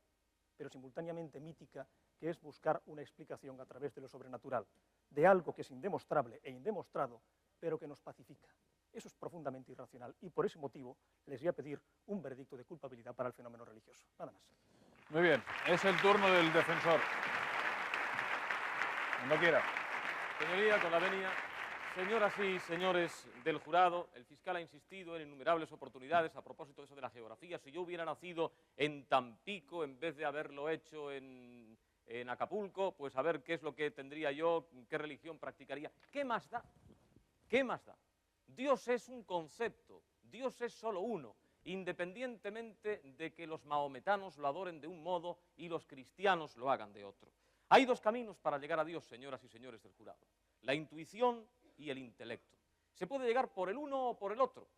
pero simultáneamente mítica, que es buscar una explicación a través de lo sobrenatural, de algo que es indemostrable e indemostrado, pero que nos pacifica. Eso es profundamente irracional y por ese motivo les voy a pedir un veredicto de culpabilidad para el fenómeno religioso. Nada más. Muy bien, es el turno del defensor. Cuando quiera. Señoría, con la venia. Señoras y señores del jurado, el fiscal ha insistido en innumerables oportunidades a propósito de eso de la geografía. Si yo hubiera nacido en Tampico en vez de haberlo hecho en Acapulco, pues a ver qué es lo que tendría yo, qué religión practicaría. ¿Qué más da? ¿Qué más da? Dios es un concepto, Dios es solo uno, independientemente de que los mahometanos lo adoren de un modo y los cristianos lo hagan de otro. Hay dos caminos para llegar a Dios, señoras y señores del jurado: la intuición y el intelecto. Se puede llegar por el uno o por el otro,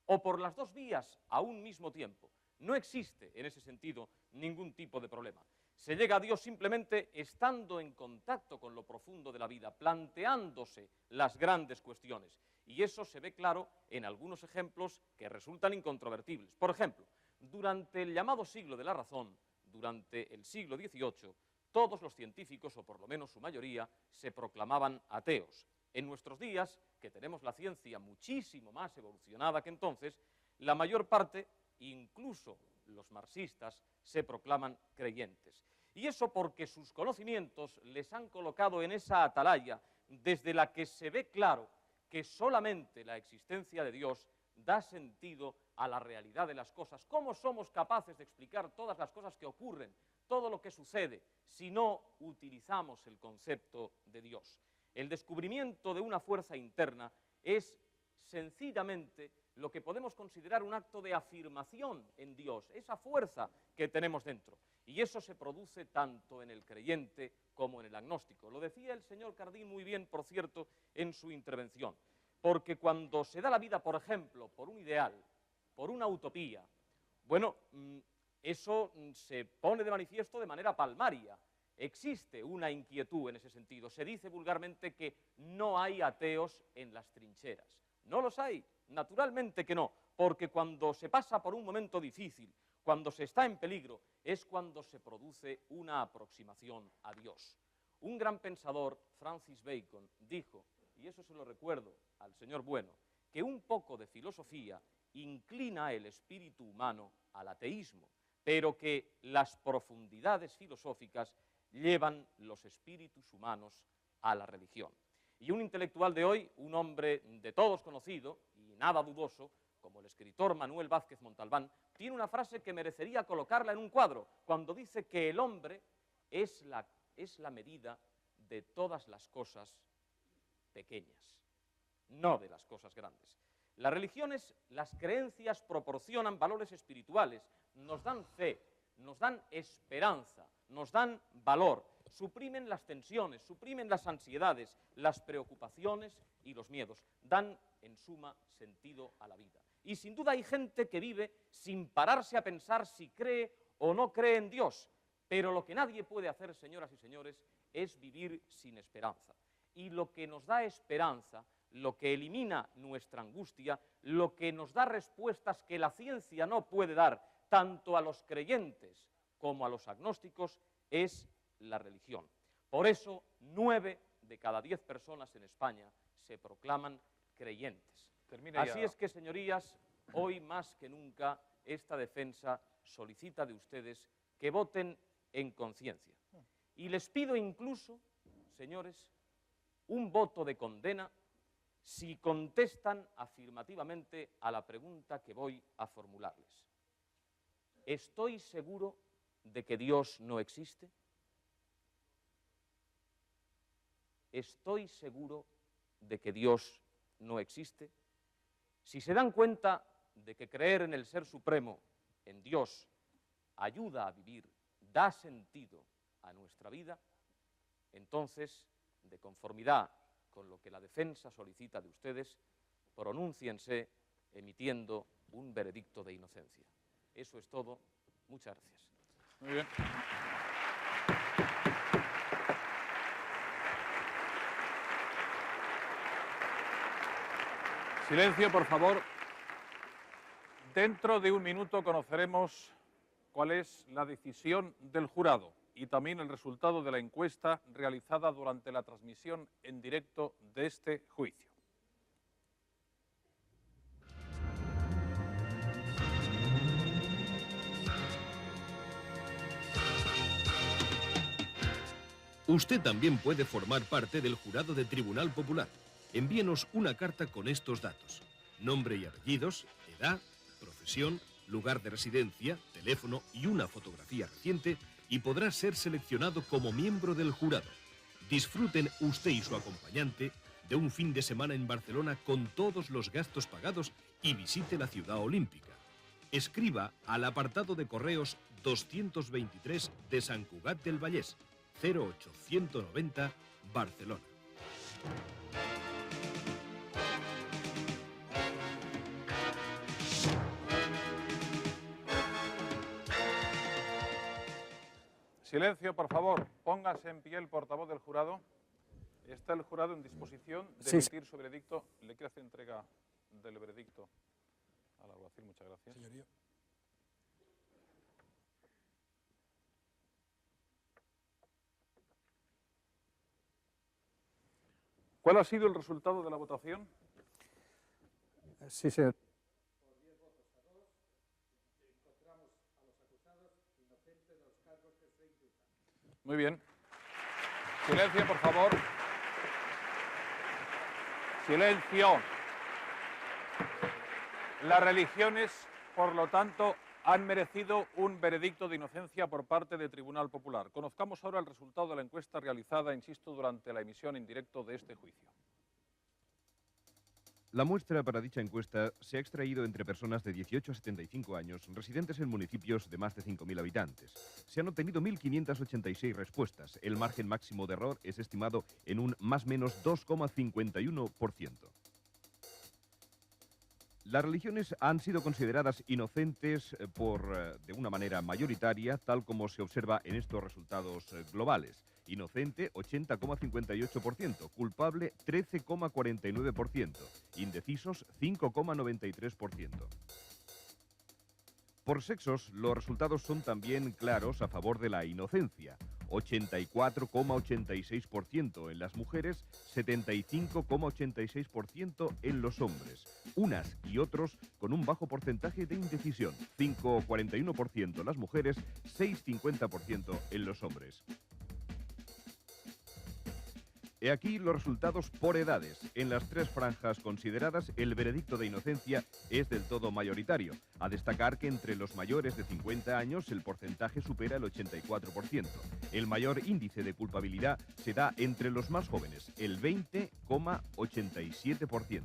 o por las dos vías a un mismo tiempo. No existe, en ese sentido, ningún tipo de problema. Se llega a Dios simplemente estando en contacto con lo profundo de la vida, planteándose las grandes cuestiones. Y eso se ve claro en algunos ejemplos que resultan incontrovertibles. Por ejemplo, durante el llamado siglo de la razón, durante el siglo XVIII, todos los científicos, o por lo menos su mayoría, se proclamaban ateos. En nuestros días, que tenemos la ciencia muchísimo más evolucionada que entonces, la mayor parte, incluso los marxistas, se proclaman creyentes. Y eso porque sus conocimientos les han colocado en esa atalaya desde la que se ve claro que solamente la existencia de Dios da sentido a la realidad de las cosas. ¿Cómo somos capaces de explicar todas las cosas que ocurren, todo lo que sucede, si no utilizamos el concepto de Dios? El descubrimiento de una fuerza interna es sencillamente lo que podemos considerar un acto de afirmación en Dios, esa fuerza que tenemos dentro. Y eso se produce tanto en el creyente como en el agnóstico. Lo decía el señor Cardín muy bien, por cierto, en su intervención. Porque cuando se da la vida, por ejemplo, por un ideal, por una utopía, bueno, eso se pone de manifiesto de manera palmaria. Existe una inquietud en ese sentido. Se dice vulgarmente que no hay ateos en las trincheras. No los hay, naturalmente que no, porque cuando se pasa por un momento difícil, cuando se está en peligro, es cuando se produce una aproximación a Dios. Un gran pensador, Francis Bacon, dijo, y eso se lo recuerdo al señor Bueno, que un poco de filosofía inclina el espíritu humano al ateísmo, pero que las profundidades filosóficas llevan los espíritus humanos a la religión. Y un intelectual de hoy, un hombre de todos conocido y nada dudoso, como el escritor Manuel Vázquez Montalbán, tiene una frase que merecería colocarla en un cuadro, cuando dice que el hombre es la medida de todas las cosas pequeñas, no de las cosas grandes. Las religiones, las creencias proporcionan valores espirituales, nos dan fe, nos dan esperanza, nos dan valor, suprimen las tensiones, suprimen las ansiedades, las preocupaciones y los miedos, dan, en suma, sentido a la vida. Y sin duda hay gente que vive sin pararse a pensar si cree o no cree en Dios, pero lo que nadie puede hacer, señoras y señores, es vivir sin esperanza. Y lo que nos da esperanza, lo que elimina nuestra angustia, lo que nos da respuestas que la ciencia no puede dar, tanto a los creyentes como a los agnósticos, es la religión. Por eso, 9 de cada 10 personas en España se proclaman creyentes. Así es que, señorías, hoy más que nunca esta defensa solicita de ustedes que voten en conciencia. Y les pido incluso, señores, un voto de condena si contestan afirmativamente a la pregunta que voy a formularles. ¿Estoy seguro de que Dios no existe? ¿Estoy seguro de que Dios no existe? Si se dan cuenta de que creer en el Ser Supremo, en Dios, ayuda a vivir da sentido a nuestra vida, entonces, de conformidad con lo que la defensa solicita de ustedes, pronúnciense emitiendo un veredicto de inocencia. Eso es todo. Muchas gracias. Muy bien. Silencio, por favor. Dentro de un minuto conoceremos cuál es la decisión del jurado y también el resultado de la encuesta realizada durante la transmisión en directo de este juicio. Usted también puede formar parte del jurado de Tribunal Popular. Envíenos una carta con estos datos: nombre y apellidos, edad, profesión, lugar de residencia, teléfono y una fotografía reciente, y podrá ser seleccionado como miembro del jurado. Disfruten usted y su acompañante de un fin de semana en Barcelona con todos los gastos pagados y visite la ciudad olímpica. Escriba al apartado de correos 223 de Sant Cugat del Vallès, 08190, Barcelona. Silencio, por favor. Póngase en pie el portavoz del jurado. ¿Está el jurado en disposición de Sí, emitir su veredicto? ¿Le quiere hacer entrega del veredicto al alguacil? Muchas gracias. Señoría. ¿Cuál ha sido el resultado de la votación? Sí, señor. Muy bien. Silencio, por favor. Silencio. Las religiones, por lo tanto, han merecido un veredicto de inocencia por parte del Tribunal Popular. Conozcamos ahora el resultado de la encuesta realizada, insisto, durante la emisión en directo de este juicio. La muestra para dicha encuesta se ha extraído entre personas de 18 a 75 años, residentes en municipios de más de 5.000 habitantes. Se han obtenido 1.586 respuestas. El margen máximo de error es estimado en un más o menos 2,51%. Las religiones han sido consideradas inocentes de una manera mayoritaria, tal como se observa en estos resultados globales. Inocente, 80,58%. Culpable, 13,49%. Indecisos, 5,93%. Por sexos, los resultados son también claros a favor de la inocencia. 84,86% en las mujeres, 75,86% en los hombres. Unas y otros con un bajo porcentaje de indecisión. 5,41% las mujeres, 6,50% en los hombres. He aquí los resultados por edades. En las tres franjas consideradas, el veredicto de inocencia es del todo mayoritario. A destacar que entre los mayores de 50 años el porcentaje supera el 84%. El mayor índice de culpabilidad se da entre los más jóvenes, el 20,87%.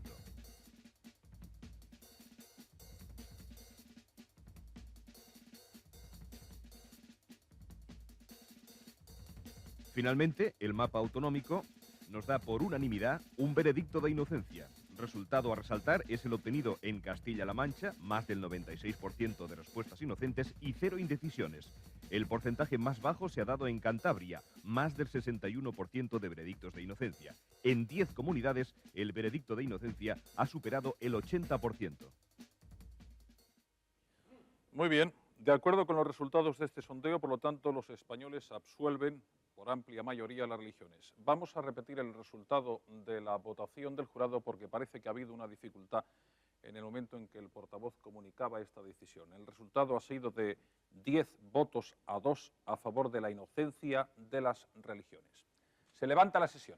Finalmente, el mapa autonómico nos da por unanimidad un veredicto de inocencia. Resultado a resaltar es el obtenido en Castilla-La Mancha, más del 96% de respuestas inocentes y 0 indecisiones. El porcentaje más bajo se ha dado en Cantabria, más del 61% de veredictos de inocencia. En 10 comunidades, el veredicto de inocencia ha superado el 80%. Muy bien. De acuerdo con los resultados de este sondeo, por lo tanto, los españoles absuelven por amplia mayoría las religiones. Vamos a repetir el resultado de la votación del jurado porque parece que ha habido una dificultad en el momento en que el portavoz comunicaba esta decisión. El resultado ha sido de 10 votos a 2 a favor de la inocencia de las religiones. Se levanta la sesión.